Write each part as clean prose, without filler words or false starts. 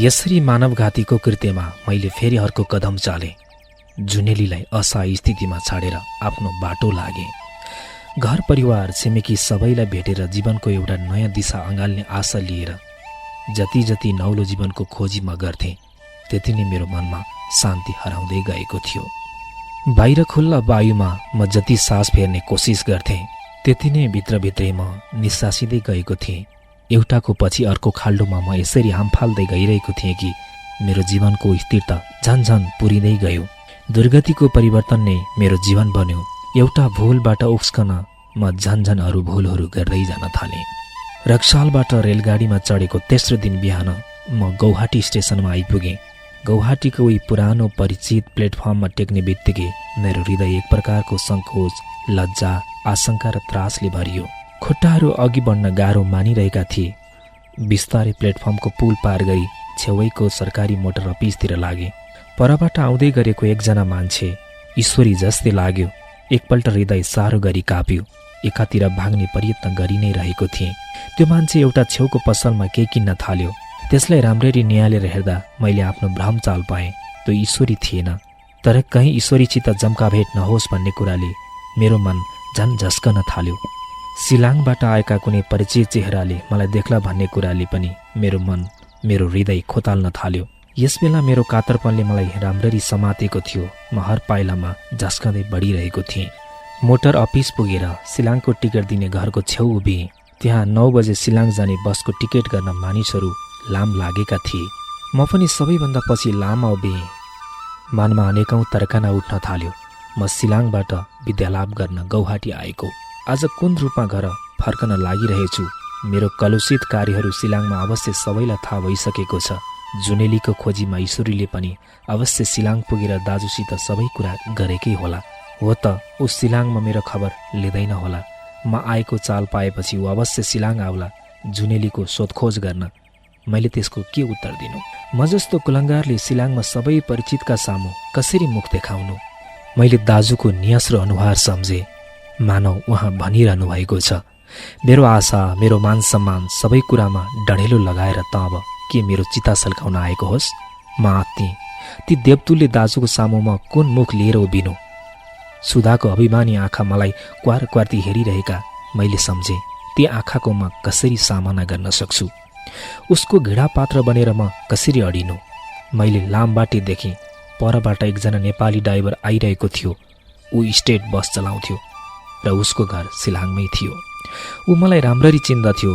यसरी मानवघातीको कृत्यमा मैले फेरि अर्को कदम चाले। जुनेलीलाई असहाय स्थितिमा छाडेर आफ्नो बाटो लागे। घर परिवार छिमेकी सबैलाई भेटेर जीवनको एउटा नयाँ दिशा अँगाल्ने आशा लिएर जति जति नौलो जीवनको खोजी म गर्थेँ त्यति नै मेरो मनमा शान्ति हराउँदै गएको थियो। बाहिर खुल्ला वायुमा म जति सास फेर्ने कोसिस गर्थेँ त्यति नै भित्रभित्रै म निस्सासिँदै गएको थिएँ। एउटाको पछि अर्को खाल्डोमा म यसरी हामफाल्दै गइरहेको थिएँ कि मेरो जीवनको स्थिरता झन्झन पुरिँदै गयो। दुर्गतिको परिवर्तन नै मेरो जीवन बन्यो। एउटा भूलबाट उक्स्कन म झन्झन अरू भूलहरू गर्दै जान थालेँ। रक्सालबाट रेलगाडीमा चढेको तेस्रो दिन बिहान म गौहाटी स्टेसनमा आइपुगेँ। गौहाटीको उही पुरानो परिचित प्लेटफर्ममा टेक्ने बित्तिकै मेरो हृदय एक प्रकारको सङ्कोच, लज्जा, आशंका र त्रासले भरियो। खुट्टाहरू अघि बढ्न गाह्रो मानिरहेका थिए। बिस्तारै प्लेटफर्मको पुल पार गरी छेउैको सरकारी मोटर अफिसतिर लागे। परबाट आउँदै गरेको एकजना मान्छे ईश्वरी जस्तै लाग्यो। एकपल्ट हृदय साह्रो गरी काप्यो। एकातिर भाग्ने प्रयत्न गरि नै रहेको थिएँ। त्यो मान्छे एउटा छेउको पसलमा केही किन्न थाल्यो। त्यसलाई राम्ररी निहालेर हेर्दा मैले आफ्नो भ्रम चाल पाएँ। त्यो ईश्वरी थिएन। तर कहीँ ईश्वरीसित जम्काभेट नहोस् भन्ने कुराले मेरो मन झन् झस्कन थाल्यो। सिलाङबाट आएका कुनै परिचित चेहराले मलाई देख्ला भन्ने कुराले पनि मेरो मन, मेरो हृदय खोताल्न थाल्यो। यसबेला मेरो कातरपनले मलाई राम्ररी समातेको थियो। म हर पाइलामा झस्कँदै बढिरहेको थिएँ। मोटर अफिस पुगेर सिलाङको टिकट दिने घरको छेउ उभिएँ। त्यहाँ 9 बजे सिलाङ जाने बसको टिकट गर्न मानिसहरू लाम लागेका थिए। म पनि सबैभन्दा पछि लाममा उभिएँ। मनमा अनेकौं तर्कना उठ्न थाल्यो। म सिलाङबाट विद्यालाभ गर्न गौहाटी आएको, आज कुन रूपमा घर फर्कन लागिरहेछु। मेरो कलुषित कार्यहरू सिलाङमा अवश्य सबैलाई थाहा भइसकेको छ। जुनेलीको खोजीमा ईश्वरीले पनि अवश्य सिलाङ पुगेर दाजुसित सबै कुरा गरेकै होला। हो त ऊ सिलाङमा मेरो खबर लिँदैन होला। म आएको चाल पाएपछि ऊ अवश्य सिलाङ आउला जुनेलीको सोधखोज गर्न। मैले त्यसको के उत्तर दिनु? म जस्तो कुलङ्गारले सिलाङमा सबै परिचितका सामु कसरी मुख देखाउनु? मैले दाजुको नियस र अनुहार सम्झे। मानव उहाँ भनिरहनु भएको छ, मेरो आशा, मेरो मान सम्मान सबै कुरामा डढेलो लगाएर त अब के मेरो चिता सल्काउन आएको होस्? म आत्तिएँ। ती देवतुल्य दाजुको सामुमा कुन मुख लिएर उभिनु? सुधाको अभिमानी आँखा मलाई क्वार क्वार्ती हेरिरहेका मैले सम्झेँ। ती आँखाको म कसरी सामना गर्न सक्छु? उसको घृणा पात्र बनेर म कसरी अडिनु? मैले लामबाटे देखेँ। परबाट एकजना नेपाली ड्राइभर आइरहेको थियो। ऊ स्टेट बस चलाउँथ्यो र उसको घर सिलाङमै थियो। ऊ मलाई राम्ररी चिन्दथ्यो।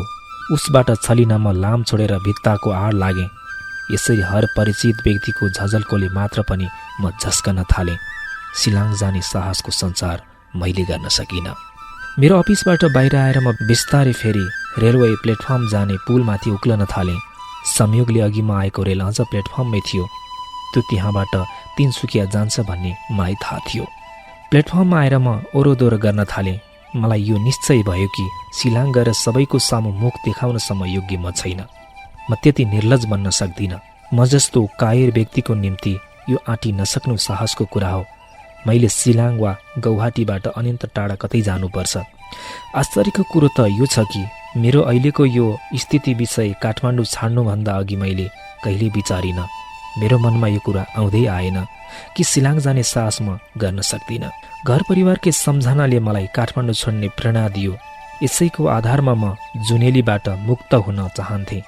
उसबाट छलिन म लाम छोडेर भित्ताको आड लागेँ। यसरी हर परिचित व्यक्तिको झझल्कोले मात्र पनि म झस्कन थालेँ। सिलाङ जाने साहसको सञ्चार मैले गर्न सकिनँ। मेरो अफिसबाट बाहिर आएर म बिस्तारै फेरि रेलवे प्लेटफर्म जाने पुलमाथि उक्लन थालेँ। संयोगले अघि म आएको रेल अझ प्लेटफर्ममै थियो। त्यो त्यहाँबाट तिनसुकिया जान्छ भन्ने मलाई थाहा थियो। प्लेटफर्ममा आएर म ओरोदोरो गर्न थालेँ। मलाई यो निश्चय भयो कि सिलाङ गएर सबैको सामु मुख देखाउनसम्म योग्य म छैन। म त्यति निर्लज बन्न सक्दिनँ। म जस्तो कायर व्यक्तिको निम्ति यो आँटी नसक्नु साहसको कुरा हो। मैले सिलाङ वा गौहाटीबाट अनन्त टाढा कतै जानुपर्छ। आश्चर्यको कुरो त यो छ कि मेरो अहिलेको यो स्थिति विषय काठमाडौँ छाड्नुभन्दा अघि मैले कहिले विचारिनँ। मेरो मनमा यो कुरा आउँदै आएन कि सिलाङ जाने साहस म गर्न सक्दिनँ। घर परिवारकै सम्झनाले मलाई काठमाडौँ छोड्ने प्रेरणा दियो। यसैको आधारमा म जुनेलीबाट मुक्त हुन चाहन्थेँ।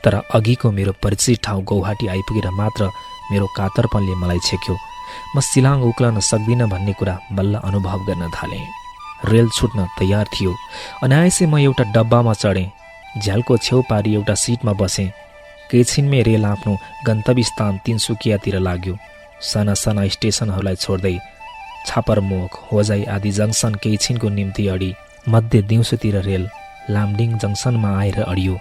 तर अघिको मेरो परिचित ठाउँ गौहाटी आइपुगेर मात्र मेरो कातरपनले मलाई छेक्यो। म सिलाङ उक्लन सक्दिनँ भन्ने कुरा बल्ल अनुभव गर्न थालेँ। रेल छुट्न तयार थियो। अनायासै म एउटा डब्बामा चढेँ। झ्यालको छेउ पारी एउटा सिटमा बसेँ। केही छिनमै रेल आफ्नो गन्तव्य स्थान तिनसुकियातिर लाग्यो। साना साना स्टेसनहरूलाई छोड्दै छापरमुख, होजाई आदि जङ्सन केही छिनको निम्ति अडी मध्य दिउँसोतिर रेल लामडिङ जङ्सनमा आएर अडियो।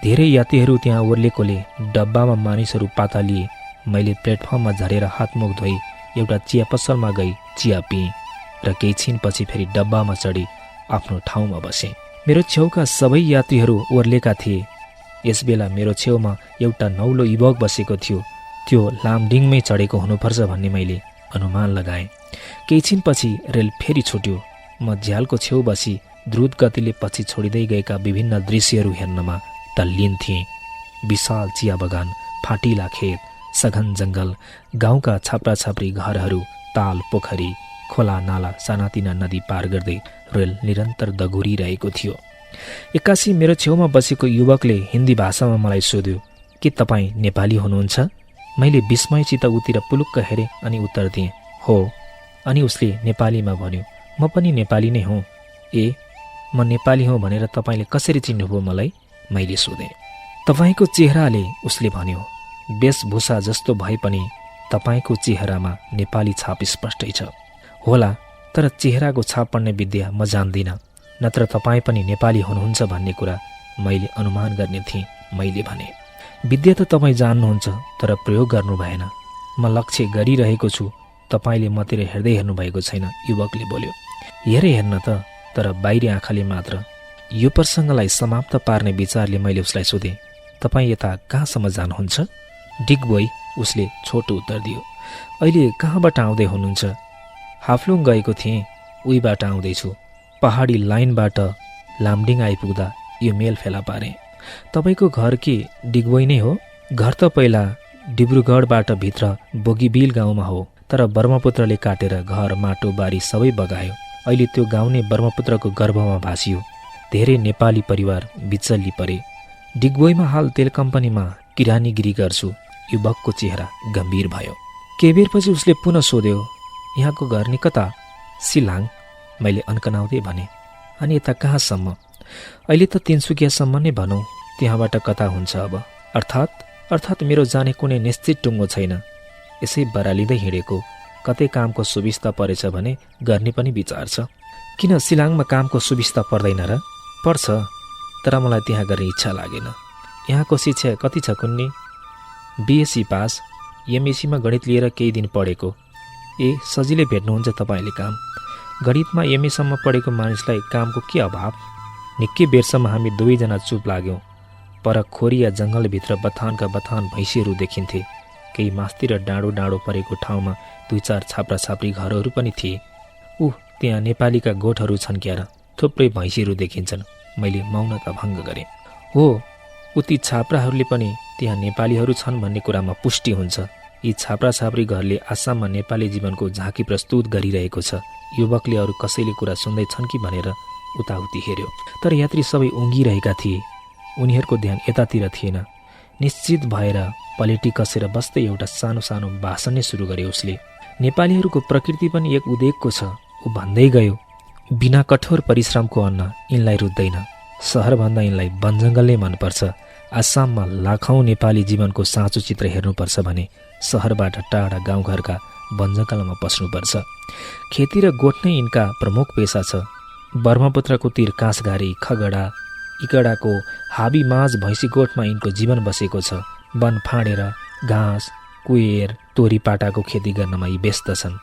धेरै यात्रीहरू त्यहाँ ओर्लेकोले डब्बामा मानिसहरू पाता लिए। मैले प्लेटफर्ममा झरेर हातमुख धोई एउटा चिया पसलमा गई चिया पिएँ र केही छिनपछि फेरि डब्बामा चढी आफ्नो ठाउँमा बसेँ। मेरो छेउका सबै यात्रीहरू ओर्लेका थिए। यसबेला मेरो छेउमा एउटा नौलो युवक बसेको थियो। त्यो लामडिङमै चढेको हुनुपर्छ भन्ने मैले अनुमान लगाएँ। केही छिनपछि रेल फेरि छुट्यो। म झ्यालको छेउ बसी द्रुत गतिले पछि छोडिँदै गएका विभिन्न दृश्यहरू हेर्नमा तल्लीन थिएँ। विशाल चिया बगान, फाटिला खेत, सघन जङ्गल, गाउँका छाप्राछाप्री घरहरू, ताल पोखरी, खोला नाला, सानातिना नदी पार गर्दै रेल निरन्तर दगुरिरहेको थियो। एक्कासी मेरो छेउमा बसेको युवकले हिन्दी भाषामा मलाई सोध्यो, के तपाईँ नेपाली हुनुहुन्छ? मैले विस्मयसित उतिर पुलुक्क हेरेँ अनि उत्तर दिएँ, हो। अनि उसले नेपालीमा भन्यो, म पनि नेपाली नै हुँ। ए, म नेपाली हुँ भनेर तपाईँले कसरी चिन्नुभयो मलाई? मैले सोधेँ। तपाईँको चेहराले, उसले भन्यो। वेशभूषा जस्तो भए पनि तपाईँको चेहरामा नेपाली छाप स्पष्टै छ। होला, तर चेहराको छाप पढ्ने विद्या म जान्दिनँ, नत्र तपाईँ पनि नेपाली हुनुहुन्छ भन्ने कुरा मैले अनुमान गर्ने थिएँ। मैले भने, विद्या त तपाईँ जान्नुहुन्छ, तर प्रयोग गर्नु भएन। म लक्ष्य गरिरहेको छु, तपाईँले मतिर हेर्दै हेर्नुभएको छैन, युवकले बोल्यो। हेरे हेर्न त, तर बाहिरी आँखाले मात्र। यो प्रसङ्गलाई समाप्त पार्ने विचारले मैले उसलाई सोधेँ, तपाईँ यता कहाँसम्म जानुहुन्छ? डिगबोई, उसले छोटो उत्तर दियो। अहिले कहाँबाट आउँदै हुनुहुन्छ? हाफ्लुङ गएको थिएँ, उहीबाट आउँदैछु। पहाडी लाइनबाट लामडिङ आइपुग्दा यो मेल फेला पारेँ। तपाईँको घर के डिगबोई नै हो? घर त पहिला डिब्रुगढबाट भित्र बोगीबिल गाउँमा हो, तर ब्रह्मपुत्रले काटेर घर माटो बारी सबै बगायो। अहिले त्यो गाउँ नै ब्रह्मपुत्रको गर्भमा भासियो। धेरै नेपाली परिवार बिचल्ली परे। डिगबोईमा हाल तेल कम्पनीमा किरानीगिरी गर्छु। युवकको चेहरा गम्भीर भयो। केही बेरपछि उसले पुनः सोध्यो, यहाँको घर नि कता? सिलाङ, मैले अन्कनाउँदै भने। अनि यता कहाँसम्म? अहिले त तिनसुकियासम्म नै भनौँ, त्यहाँबाट कता हुन्छ अब? अर्थात् मेरो जाने कुनै निश्चित टुङ्गो छैन। यसै बरालिँदै हिँडेको, कतै कामको सुविस्ता परेछ भने गर्ने पनि विचार छ। किन सिलाङमा कामको सुविस्ता पर्दैन र? पर्छ, तर मलाई त्यहाँ गर्ने इच्छा लागेन। यहाँको शिक्षा कति छ कुन्नी? बिएससी पास, एमएससीमा गणित लिएर केही दिन पढेको। ए, सजिलै भेट्नुहुन्छ तपाईँले काम। गणितमा एमएसम्म पढेको मानिसलाई कामको के अभाव? निकै बेरसम्म हामी दुवैजना चुप लाग्यौँ। पर खोरिया जङ्गलभित्र बथानका बथान भैँसीहरू देखिन्थे। केही मास्ती र डाँडो डाँडो परेको ठाउँमा 2-4 छाप्राछाप्री घरहरू पनि थिए। त्यहाँ नेपालीका गोठहरू छन् क्यार, थुप्रै भैँसीहरू देखिन्छन्। मैले मौनता भङ्ग गरेँ। हो, उति छाप्राहरूले पनि त्यहाँ नेपालीहरू छन् भन्ने कुरामा पुष्टि हुन्छ। यी छाप्राछाप्री घरले आसाममा नेपाली जीवनको झाँकी प्रस्तुत गरिरहेको छ। युवकले अरू कसैले कुरा सुन्दैछन् कि भनेर उताउति हेऱ्यो, तर यात्री सबै उँघिरहेका थिए। उनीहरूको ध्यान यतातिर थिएन। निश्चित भएर पलेटी कसेर बस्दै एउटा सानो सानो भाषण नै सुरु गर्यो उसले। नेपालीहरूको प्रकृति पनि एक उदेकको छ। ऊ भन्दै गयो, बिना कठोर परिश्रमको अन्न यिनलाई रुच्दैन। सहरभन्दा यिनलाई वनजङ्गल नै मनपर्छ। आसाममा लाखौँ नेपाली जीवनको साँचो चित्र हेर्नुपर्छ भने सहरबाट टाढा गाउँघरका वनजङ्गलमा पस्नुपर्छ। खेती र गोठ नै यिनका प्रमुख पेसा छ। ब्रह्मपुत्रको तीर काँसघारी, खगडा, इकडाको हाबी माझ भैँसी गोठमा यिनको जीवन बसेको छ। वन फाँडेर घाँस, कुएर, तोरीपाटाको खेती गर्नमा यी व्यस्त छन्।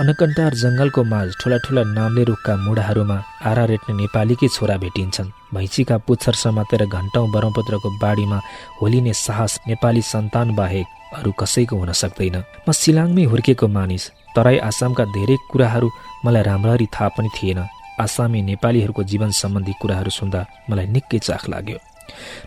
अनकन्टार जङ्गलको माझ ठुला ठुला नाम्ले रुखका मुढाहरूमा आरा रेट्ने नेपालीकै छोरा भेटिन्छन्। भैँसीका पुच्छर समातेर घन्टौँ ब्रह्मपुत्रको बाढीमा होलिने साहस नेपाली सन्तान बाहेक अरू कसैको हुन सक्दैन। म सिलाङमै हुर्केको मानिस, तराई आसामका धेरै कुराहरू मलाई राम्ररी थाहा पनि थिएन। आसामी नेपालीहरूको जीवन सम्बन्धी कुराहरू सुन्दा मलाई निकै चाख लाग्यो।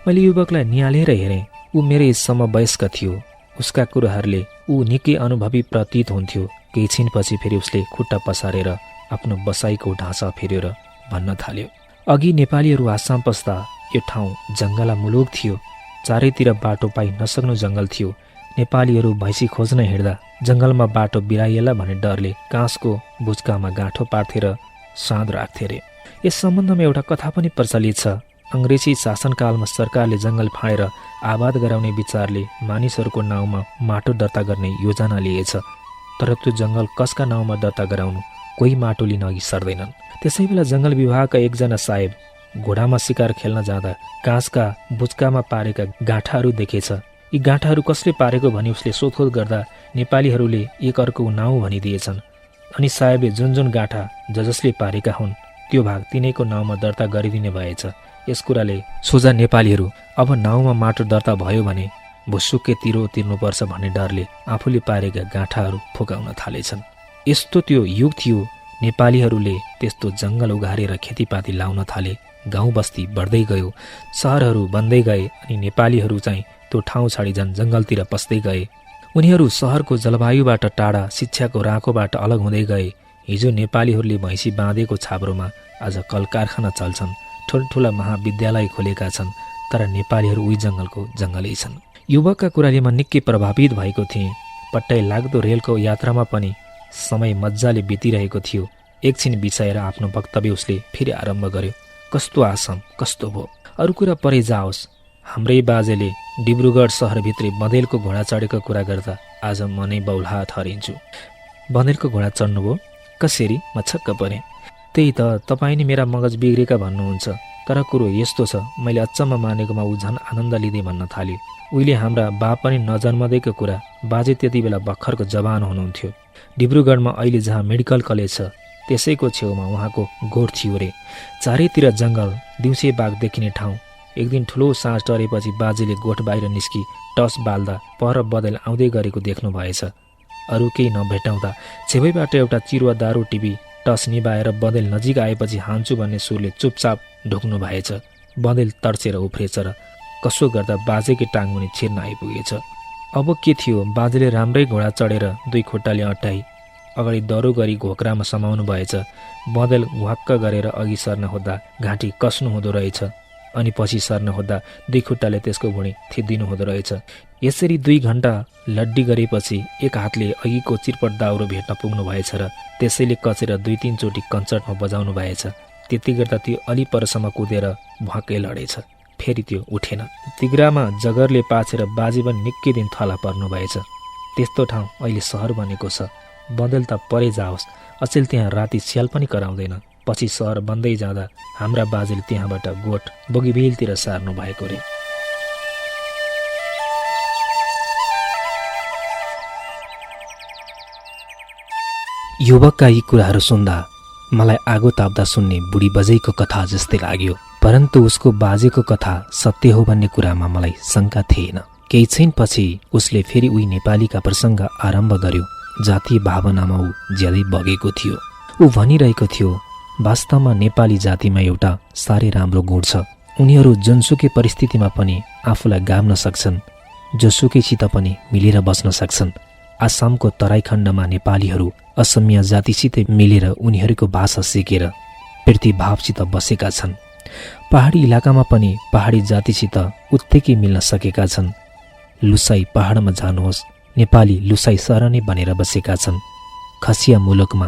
मैले युवकलाई निहालेर हेरेँ। ऊ मेरै समवयस्क थियो। उसका कुराहरूले ऊ निकै अनुभवी प्रतीत हुन्थ्यो। केही छिनपछि फेरि उसले खुट्टा पसारेर आफ्नो बसाइको ढाँचा फेरेर भन्न थाल्यो, अघि नेपालीहरू आसाम पस्दा यो ठाउँ जङ्गला मुलुक थियो। चारैतिर बाटो पाइ नसक्नु जङ्गल थियो। नेपालीहरू भैँसी खोज्न हिँड्दा जङ्गलमा बाटो बिराइएला भन्ने डरले काँसको बुच्कामा गाँठो पार्थेर साँध राख्थे रे। यस सम्बन्धमा एउटा कथा पनि प्रचलित छ। अङ्ग्रेजी शासनकालमा सरकारले जङ्गल फाँडेर आबाद गराउने विचारले मानिसहरूको नाउँमा माटो दर्ता गर्ने योजना लिएछ। तर त्यो जङ्गल कसका नाउँमा दर्ता गराउनु, कोही माटो लिन अघि सर्दैनन्। त्यसै बेला जङ्गल विभागका एकजना साहेब घोडामा शिकार खेल्न जाँदा काँसका बुच्कामा पारेका गाँठाहरू देखेछ। यी गाँठाहरू कसले पारेको भनी उसले सोधखोज गर्दा नेपालीहरूले एक अर्को नाउँ भनिदिएछन्। अनि साहेबले जुन जुन गाँठा जसले पारेका हुन् त्यो भाग तिनैको नाउँमा दर्ता गरिदिने भएछ। यस कुराले सोझा नेपालीहरू अब नाउँमा माटो दर्ता भयो भने भुसुक्के तिरो तिर्नुपर्छ भन्ने डरले आफूले पारेका गाँठाहरू फुकाउन थालेछन्। यस्तो त्यो युग थियो। नेपालीहरूले त्यस्तो जङ्गल उघारेर खेतीपाती लाउन थाले। गाउँ बस्ती बढ्दै गयो, सहरहरू बन्दै गए अनि नेपालीहरू चाहिँ त्यो ठाउँ छाडी झन् जङ्गलतिर पस्दै गए। उनीहरू शहरको जलवायुबाट टाढा, शिक्षाको राँकोबाट अलग हुँदै गए। हिजो नेपालीहरूले भैँसी बाँधेको छाप्रोमा आज कल कारखाना चल्छन्, ठुल्ठुला महाविद्यालय खोलेका छन्, तर नेपालीहरू उही जङ्गलको जङ्गलै छन्। युवकका कुराले म निकै प्रभावित भएको थिएँ। पट्टाइ लाग्दो रेलको यात्रामा पनि समय मजाले बितिरहेको थियो। एकछिन बिसाएर आफ्नो वक्तव्य उसले फेरि आरम्भ गर्यो। कस्तो आसम, कस्तो भो, अरू कुरा परै जाओस्, हाम्रै बाजेले डिब्रुगढ सहरभित्रै बँदेलको घोडा चढेको कुरा गर्दा आज म नै बौलाहा ठहरिन्छु। बँदेलको घोडा चढ्नुभयो? कसरी? म छक्क परेँ। त्यही त, तपाईँ नि मेरा मगज बिग्रेका भन्नुहुन्छ। तर कुरो यस्तो छ, मैले अचम्म मानेकोमा ऊ झन् आनन्द लिँदै भन्न थाल्यो। उहिले हाम्रा बा पनि नजन्मदैको कुरा, बाजे त्यति बेला भर्खरको जवान हुनुहुन्थ्यो। डिब्रुगढमा अहिले जहाँ मेडिकल कलेज छ त्यसैको छेउमा उहाँको गोठ थियो रे। चारैतिर जङ्गल, दिउँसे बाघ देखिने ठाउँ। एक दिन ठुलो साँझ टरेपछि बाजेले गोठ बाहिर निस्की टस बाल्दा पर बँदेल आउँदै गरेको देख्नु भएछ। अरू केही नभेटाउँदा छेवैबाट एउटा चिरुवा दारू टिपी टस निभाएर बँदेल नजिक आएपछि हान्छु भन्ने सुरले चुपचाप ढुक्नु भएछ। बँदेल तर्सेर उफ्रेछ र कसो गर्दा बाजेकै टाङमुनि छिर्न आइपुगेछ। अब के थियो, बाजेले राम्रै घोडा चढेर दुई खुट्टाले अट्टाई अगाडि दरो गरी घोक्रामा समाउनु भएछ। बँदेल वाक्क गरेर अघि सर्न खोज्दा घाँटी कस्नु हुँदो रहेछ, अनि पछि सर्न खोज्दा दुई खुट्टाले त्यसको भुँडी थिद्दिनु हुँदो रहेछ। यसरी 2 घण्टा लड्डी गरेपछि एक हातले अघिको चिरपट दाउरो भेट्न पुग्नु भएछ र त्यसैले कचेर 2-3 चोटि कन्सर्टमा बजाउनु भएछ। त्यति गर्दा त्यो अलि परसम्म कुदेर भ्वाक्कै लडेछ। फेरि त्यो उठेन। तिग्रामा जगरले पाछेर बाजे पनि निकै दिन थला पर्नु भएछ। त्यस्तो ठाउँ अहिले सहर बनेको छ। बँदेल त परे जाओस्, अचेल त्यहाँ राति स्याल पनि कराउँदैन। पछि सहर बन्दै जाँदा हाम्रा बाजेले त्यहाँबाट गोठ बोगीबिलतिर सार्नु भएको रे। युवकका यी कुराहरू सुन्दा मलाई आगो ताप्दा सुन्ने बुढी बजैको कथा जस्तै लाग्यो। परन्तु उसको बाजेको कथा सत्य हो भन्ने कुरामा मलाई शङ्का थिएन। केही क्षणपछि उसले फेरि उही नेपालीका प्रसङ्ग आरम्भ गर्यो। जातीय भावनामा ऊ ज्यादै बगेको थियो। ऊ भनिरहेको थियो, वास्तवमा नेपाली जातिमा एउटा साह्रै राम्रो गुण छ। उनीहरू जुनसुकै परिस्थितिमा पनि आफूलाई गाम्न सक्छन्, जोसुकैसित पनि मिलेर बस्न सक्छन्। आसामको तराई खण्डमा नेपालीहरू असमिया जातिसित मिलेर उनीहरूको भाषा सिकेर प्रतिभावसित बसेका छन्। पहाडी इलाकामा पनि पहाडी जातिसित उत्तिकै मिल्न सकेका छन्। लुसाई पहाडमा जानुहोस्, नेपाली लुसाई सहर नै बनेर बसेका छन्। खसिया मुलुकमा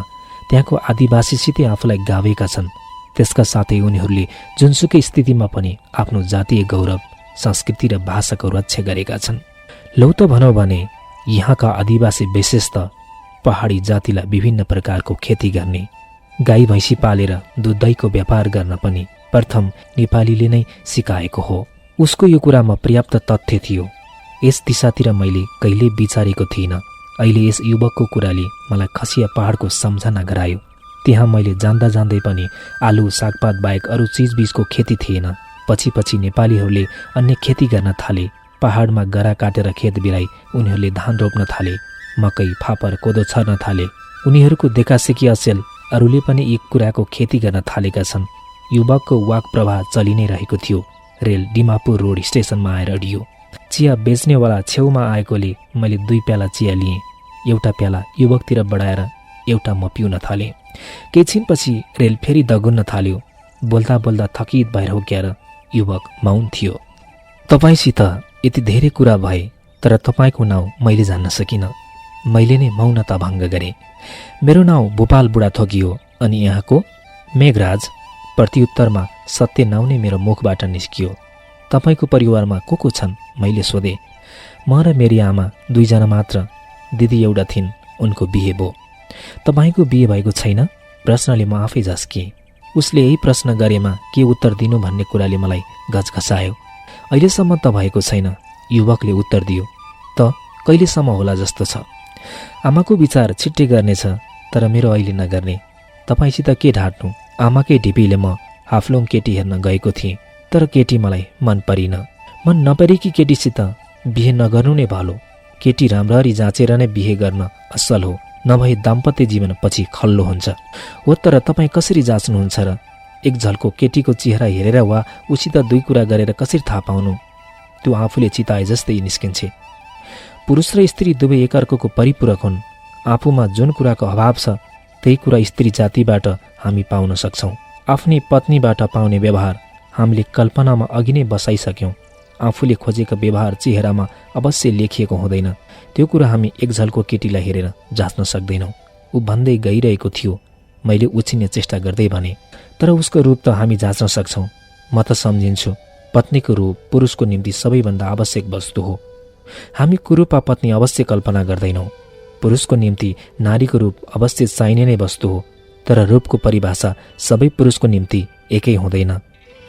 त्यहाँको आदिवासीसितै आफूलाई गावेका छन्। त्यसका साथै उनीहरूले जुनसुकै स्थितिमा पनि आफ्नो जातीय गौरव, संस्कृति र भाषाको रक्षा गरेका छन्। लौ त भनौँ भने यहाँका आदिवासी विशेष त पहाडी जातिलाई विभिन्न प्रकारको खेती गर्ने, गाई भैँसी पालेर दुध दहीको व्यापार गर्न पनि प्रथम नेपालीले नै सिकाएको हो। उसको यो कुरामा पर्याप्त तथ्य थियो। यस दिशातिर मैले कहिल्यै विचारेको थिइनँ। अहिले यस युवकको कुराले मलाई खसिया पहाडको सम्झना गरायो। त्यहाँ मैले जान्दा जान्दै पनि आलु सागपात बाहेक अरू चिजबिजको खेती थिएन। पछि नेपालीहरूले अन्य खेती गर्न थाले। पहाडमा गरा काटेर खेत बिराई उनीहरूले धान रोप्न थाले, मकै फापर कोदो छर्न थाले। उनीहरूको देखासेखी अचेल अरूले पनि यी कुराको खेती गर्न थालेका छन्। युवकको वाक प्रवाह चलि नै रहेको थियो। रेल डिमापुर रोड स्टेसनमा आएर अडियो। चिया बेच्नेवाला छेउमा आएकोले मैले 2 प्याला चिया लिएँ। एउटा प्याला युवकतिर बढाएर एउटा म पिउन थालेँ। केही छिनपछि रेल फेरि दगुन्न थाल्यो। बोल्दा बोल्दा थकित भएर हुक्याएर युवक मौन थियो। तपाईसित यति धेरै कुरा भए, तर तपाईँको नाउँ मैले जान्न सकिनँ। मैले नै मौनता भङ्ग गरेँ। मेरो नाउँ भोपाल बुढा थोकियो, अनि यहाँको? मेघराज। प्रत्युत्तरमा सत्य नाउँ नै मेरो मुखबाट निस्कियो। तपाईँको परिवारमा को छन्? मैले सोधेँ। म र मेरी आमा 2 जना मात्र। दिदी एउटा थिइन्, उनको बिहे भयो। तपाईँको बिहे भएको छैन? प्रश्नले म आफै झस्किएँ। उसले यही प्रश्न गरेमा के उत्तर दिनु भन्ने कुराले मलाई गजगसायो। अहिलेसम्म त भएको छैन, युवकले उत्तर दियो। त कहिलेसम्म होला जस्तो छ? आमाको विचार छिट्टै गर्नेछ, तर मेरो अहिले नगर्ने। तपाईँसित के ढाँट्नु? आमाकै ढिपीले म हाफलोङ केटी हेर्न गएको थिएँ, तर केटी मलाई मन परिन। मन नपरेकी केटीसित बिहे नगर्नु नै भलो। केटी राम्ररी जाँचेर नै बिहे गर्न असल हो, नभए दाम्पत्य जीवन पछि खल्लो हुन्छ। हो, तर तपाईँ कसरी जाँच्नुहुन्छ र? एक झल्को केटीको चेहरा हेरेर वा उसित 2 कुरा गरेर कसरी थाहा पाउनु? त्यो आफूले चिताए जस्तै निस्किन्छे। पुरुष र स्त्री दुवै एकअर्काको परिपूरक हुन्। आफूमा जुन कुराको अभाव छ त्यही कुरा स्त्री जातिबाट हामी पाउन सक्छौँ। आफ्नै पत्नीबाट पाउने व्यवहार हामीले कल्पनामा अघि नै बसाइसक्यौँ। आफूले खोजेको व्यवहार चेहरामा अवश्य लेखिएको हुँदैन। त्यो कुरा हामी एक झल्को केटीलाई हेरेर जाँच्न सक्दैनौँ। ऊ भन्दै गइरहेको थियो, मैले उछिन्ने चेष्टा गर्दै भने, तर उसको रूप त हामी जाँच्न सक्छौँ। म त सम्झिन्छु पत्नीको रूप पुरुषको निम्ति सबैभन्दा आवश्यक वस्तु हो। हामी कुरूपा पत्नी अवश्य कल्पना गर्दैनौँ। पुरुषको निम्ति नारीको रूप अवश्य चाहिने नै वस्तु हो। तर रूपको परिभाषा सबै पुरुषको निम्ति एकै हुँदैन।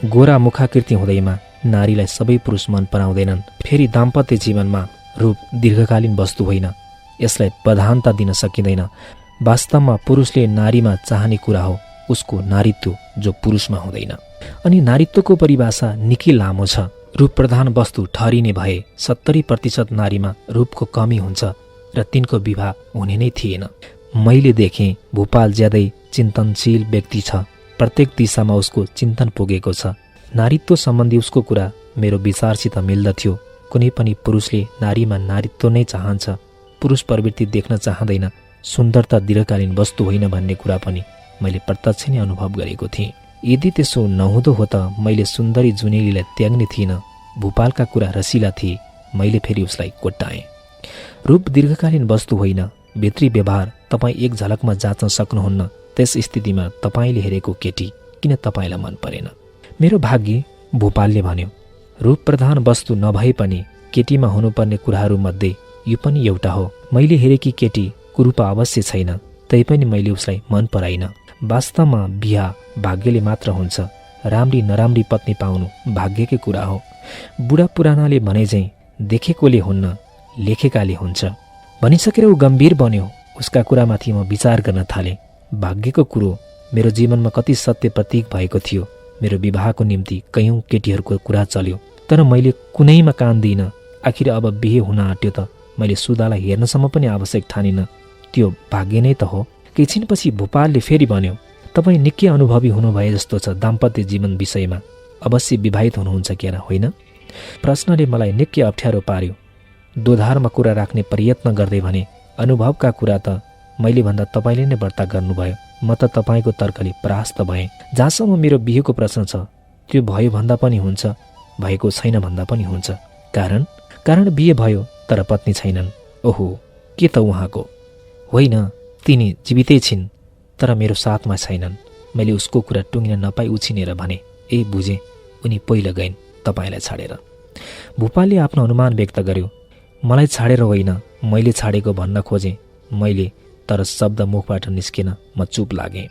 गोरा मुखाकृति हुँदैमा नारीलाई सबै पुरुष मन पराउँदैनन्। फेरि दाम्पत्य जीवनमा रूप दीर्घकालीन वस्तु होइन, यसलाई प्रधानता दिन सकिँदैन। वास्तवमा पुरुषले नारीमा चाहने कुरा हो उसको नारीत्व, जो पुरुषमा हुँदैन। अनि नारीत्वको परिभाषा निकै लामो छ। रूप प्रधान वस्तु ठहरिने भए 70% नारीमा रूपको कमी हुन्छ र तिनको विवाह हुने नै थिएन। मैले देखेँ भोपाल ज्यादै चिन्तनशील व्यक्ति छ। प्रत्येक दिशामा उसको चिन्तन पुगेको छ। नारीत्व सम्बन्धी उसको कुरा मेरो विचारसित मिल्दथ्यो। कुनै पनि पुरुषले नारीमा नारीत्व नै चाहन्छ, पुरुष प्रवृत्ति देख्न चाहँदैन। सुन्दरता दीर्घकालीन वस्तु होइन भन्ने कुरा पनि मैले प्रत्यक्ष नै अनुभव गरेको थिएँ। यदि त्यसो नहुँदो हो त मैले सुन्दरी जुनेलीलाई त्याग्ने थिइनँ। भोपालका कुरा रसिला थिए। मैले फेरि उसलाई कोट्टाएँ। रूप दीर्घकालीन वस्तु होइन, भित्री व्यवहार तपाईँ एक झलकमा जाँच्न सक्नुहुन्न। त्यस स्थितिमा तपाईँले हेरेको केटी किन तपाईँलाई मन परेन? मेरो भाग्य, भोपालले भन्यो। रूप प्रधान वस्तु नभए पनि केटीमा हुनुपर्ने कुराहरूमध्ये यो पनि एउटा हो। मैले हेरेकी केटी कुरूपा अवश्य छैन, तैपनि मैले उसलाई मन पराइन। वास्तवमा बिहा भाग्यले मात्र हुन्छ। राम्री नराम्री पत्नी पाउनु भाग्यकै कुरा हो। बुढा पुरानाले भने झैँ देखेकोले हुन्न, लेखेकाले हुन्छ। भनिसकेर ऊ गम्भीर बन्यो। उसका कुरामाथि म विचार गर्न थालेँ। भाग्यको कुरो मेरो जीवनमा कति सत्य प्रतीक भएको थियो। मेरो विवाहको निम्ति कयौँ केटीहरूको कुरा चल्यो, तर मैले कुनैमा कान दिइनँ। आखिर अब बिहे हुन आँट्यो त मैले सुधालाई हेर्नसम्म पनि आवश्यक ठानिनँ। त्यो भाग्य नै त हो। केही छिनपछि भोपालले फेरि भन्यो, तपाईँ निकै अनुभवी हुनुभए जस्तो छ दाम्पत्य जीवन विषयमा। अवश्य विवाहित हुनुहुन्छ क्या होइन? प्रश्नले मलाई निकै अप्ठ्यारो पार्यो। दोधारमा कुरा राख्ने प्रयत्न गर्दै भने, अनुभवका कुरा त मैले भन्दा तपाईँले नै वार्ता गर्नुभयो। म त तपाईँको तर्कले परास्त भएँ। जहाँसम्म मेरो बिहेको प्रश्न छ, त्यो भयो भन्दा पनि हुन्छ, भएको छैन भन्दा पनि हुन्छ। कारण बिहे भयो तर पत्नी छैनन्। ओहो, के त उहाँको? होइन, तिनी जीवितै छिन्, तर मेरो साथमा छैनन्। मैले उसको कुरा टुङ्गिन नपाई उछिनेर भने, ए बुझेँ, उनी पहिलो गइन् तपाईँलाई छाडेर। भोपालले आफ्नो अनुमान व्यक्त गर्यो। मलाई छाडेर होइन, मैले छाडेको भन्न खोजेँ मैले, तर शब्द मुखबाट निस्केन। म चुप लागेँ।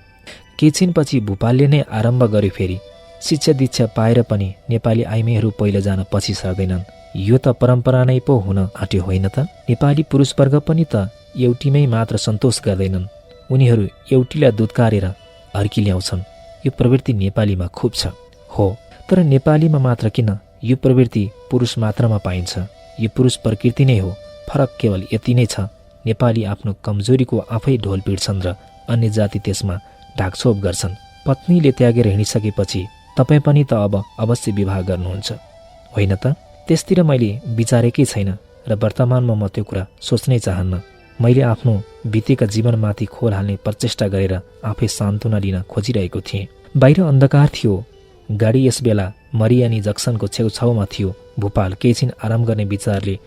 केही छिनपछि भोपालले नै आरम्भ गर्यो फेरि, शिक्षा दीक्षा पाएर पनि नेपाली आइमेहरू पहिलो जान पछि सर्दैनन्। यो त परम्परा नै पो हुन आँट्यो होइन त? नेपाली पुरुषवर्ग पनि त एउटीमै मात्र सन्तोष गर्दैनन्। उनीहरू एउटीलाई दुत्कारेर अर्की ल्याउँछन्। यो प्रवृत्ति नेपालीमा खुब छ। हो, तर नेपालीमा मात्र किन, यो प्रवृत्ति पुरुष मात्रमा पाइन्छ। यो पुरुष प्रकृति नै हो। फरक केवल यति नै छ, नेपाली आफ्नो कमजोरीको आफै ढोल पिट्छन् र अन्य जाति त्यसमा ढाकछोप गर्छन्। पत्नीले त्यागेर हिँडिसकेपछि तपाईँ पनि त अब अवश्य विवाह गर्नुहुन्छ होइन त? त्यसतिर मैले विचारेकै छैन र वर्तमानमा म त्यो कुरा सोच्नै चाहन्न। मैले आफ्नो बितेका जीवनमाथि खोल हाल्ने प्रचेष्टा गरेर आफै सान्त्वना लिन खोजिरहेको थिएँ। बाहिर अन्धकार थियो। गाडी यसबेला मरियानी जक्सनको छेउछाउमा थियो। भोपाल केही छिन आराम गर्ने विचारले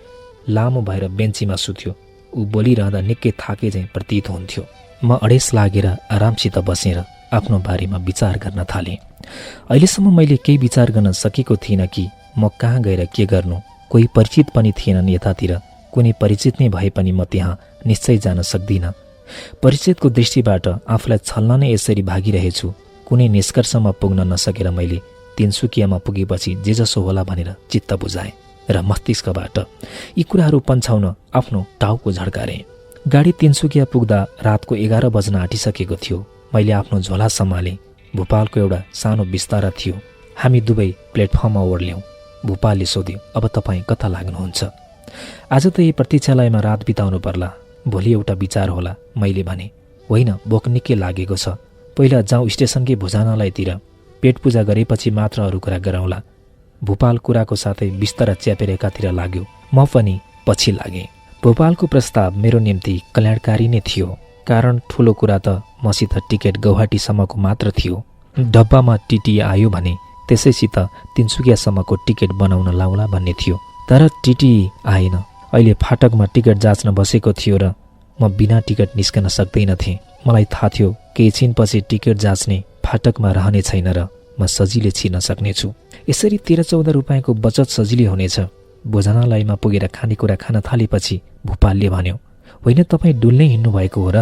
लामो भएर बेन्चीमा सुत्यो। ऊ बोलिरहँदा निकै थाके झैँ प्रतीत हुन्थ्यो। म अडेस लागेर आरामसित बसेर आफ्नो बारेमा विचार गर्न थालेँ। अहिलेसम्म मैले केही विचार गर्न सकेको थिइनँ कि म कहाँ गएर के गर्नु। कोही परिचित पनि थिएनन् यतातिर। कुनै परिचित नै भए पनि म त्यहाँ निश्चय जान सक्दिनँ। परिचितको दृष्टिबाट आफूलाई छल्न नै यसरी भागिरहेछु। कुनै निष्कर्षमा पुग्न नसकेर मैले तिनसुकियामा पुगेपछि जे जसो होला भनेर चित्त बुझाएँ र मस्तिष्कबाट यी कुराहरू पन्छाउन आफ्नो टाउको झड्काएँ। गाडी तिनसुकिया पुग्दा रातको 11 बज्न आँटिसकेको थियो। मैले आफ्नो झोला सम्हालेँ। भोपालको एउटा सानो बिस्तारा थियो। हामी दुवै प्लेटफर्ममा ओर्ल्यौँ। भोपालले सोध्यो, अब तपाईँ कता लाग्नुहुन्छ? आज त यही प्रतीक्षालयमा रात बिताउनु पर्ला, भोलि एउटा विचार होला। मैले भने, होइन, भोक निकै लागेको छ। पहिला जाउँ स्टेसनकै भोजनालयतिर। पेट पूजा गरेपछि मात्र अरू कुरा गरौँला। भोपाल कुराको साथै बिस्तारा च्यापेर एकातिर लाग्यो। म पनि पछि लागेँ। भोपालको प्रस्ताव मेरो निम्ति कल्याणकारी नै थियो, कारण ठुलो कुरा त मसित टिकट गौहाटीसम्मको मात्र थियो। डब्बामा टिटी आयो भने त्यसैसित तिनसुकियासम्मको टिकट बनाउन लाउला भन्ने थियो। तर टिटी आएन। अहिले फाटकमा टिकट जाँच्न बसेको थियो र म बिना टिकट निस्कन सक्दैनथेँ। मलाई थाहा थियो केही छिनपछि टिकट जाँच्ने फाटकमा रहने छैन र म सजिलै छिर्न सक्नेछु। यसरी 13-14 रुपियाँको बचत सजिलै हुनेछ। भोजनालयमा पुगेर खानेकुरा खान थालेपछि भोपालले भन्यो, होइन तपाईँ डुल्नै हिँड्नु भएको हो र?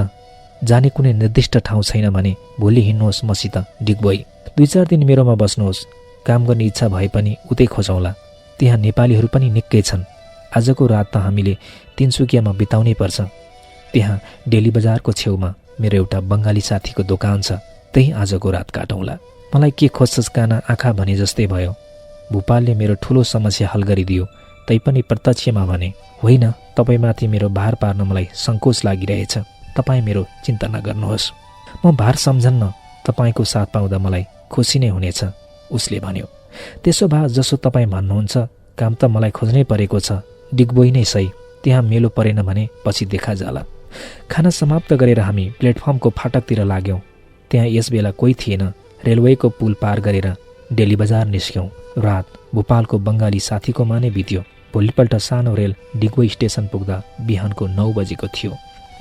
जाने कुनै निर्दिष्ट ठाउँ छैन भने भोलि हिँड्नुहोस् मसित डिगबोई। 2-4 दिन मेरोमा बस्नुहोस्। काम गर्ने इच्छा भए पनि उतै खोजौँला। त्यहाँ नेपालीहरू पनि निकै छन्। आजको रात त हामीले तिनसुकियामा बिताउनै पर्छ। त्यहाँ डेली बजारको छेउमा मेरो एउटा बङ्गाली साथीको दोकान छ। त्यही आजको रात काटौँला। मलाई के खोज्छस् काना आँखा भने जस्तै भयो। भोपालले मेरो ठुलो समस्या हल गरिदियो। तैपनि प्रत्यक्षमा भने, होइन तपाईँमाथि मेरो भार पार्न मलाई सङ्कोच लागिरहेछ। तपाईँ मेरो चिन्ता नगर्नुहोस्। म भार सम्झन्न। तपाईँको साथ पाउँदा मलाई खुसी नै हुनेछ, उसले भन्यो। त्यसो भए जसो तपाईँ भन्नुहुन्छ काम त मलाई खोज्नै परेको छ। डिगबोई नै सही। त्यहाँ मेलो परेन भने पछि देखा जाला। खाना समाप्त गरेर हामी प्लेटफर्मको फाटकतिर लाग्यौँ। त्यहाँ यसबेला कोही थिएन। रेलवेको पुल पार गरेर डेली बजार निस्क्यौँ। रात भोपालको बङ्गाली साथीको माने बित्यो। भोलिपल्ट सानो रेल डिगबोई स्टेसन पुग्दा बिहानको 9 बजेको थियो।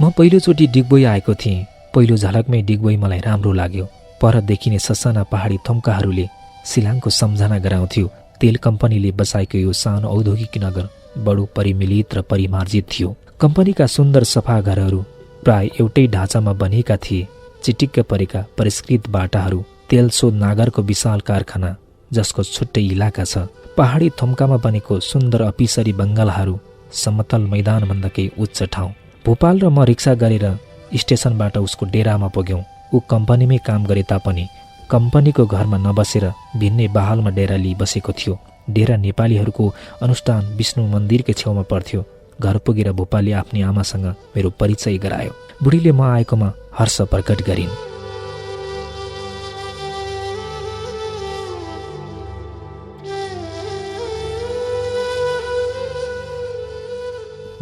म पहिलोचोटि डिगबोई आएको थिएँ। पहिलो झलकमै डिगबोई मलाई राम्रो लाग्यो। पर देखिने ससाना पहाडी थुम्काहरूले सिलाङको सम्झना गराउँथ्यो। तेल कम्पनीले बसाएको यो सानो औद्योगिक नगर बडो परिमिलित र परिमार्जित थियो। कम्पनीका सुन्दर सफा घरहरू प्राय एउटै ढाँचामा बनिएका थिए। चिटिक्क परेका परिष्कृत बाटाहरू, तेल शोध नागरको विशाल कारखाना जसको छुट्टै इलाका छ, पहाडी थुम्कामा बनेको सुन्दर अफिसरी बङ्गलाहरू, समतल मैदानभन्दा केही उच्च ठाउँ। भोपाल र म रिक्सा गरेर स्टेसनबाट उसको डेरामा पुग्यौँ। ऊ कम्पनीमै काम गरे तापनि कम्पनीको घरमा नबसेर भिन्नै बहालमा डेरा लिई बसेको थियो। डेरा नेपालीहरूको अनुष्ठान विष्णु मन्दिरकै छेउमा पर्थ्यो। घर पुगेर भोपालले आफ्नी आमासँग मेरो परिचय गरायो। बुढीले म आएकोमा हर्ष प्रकट गरिन्।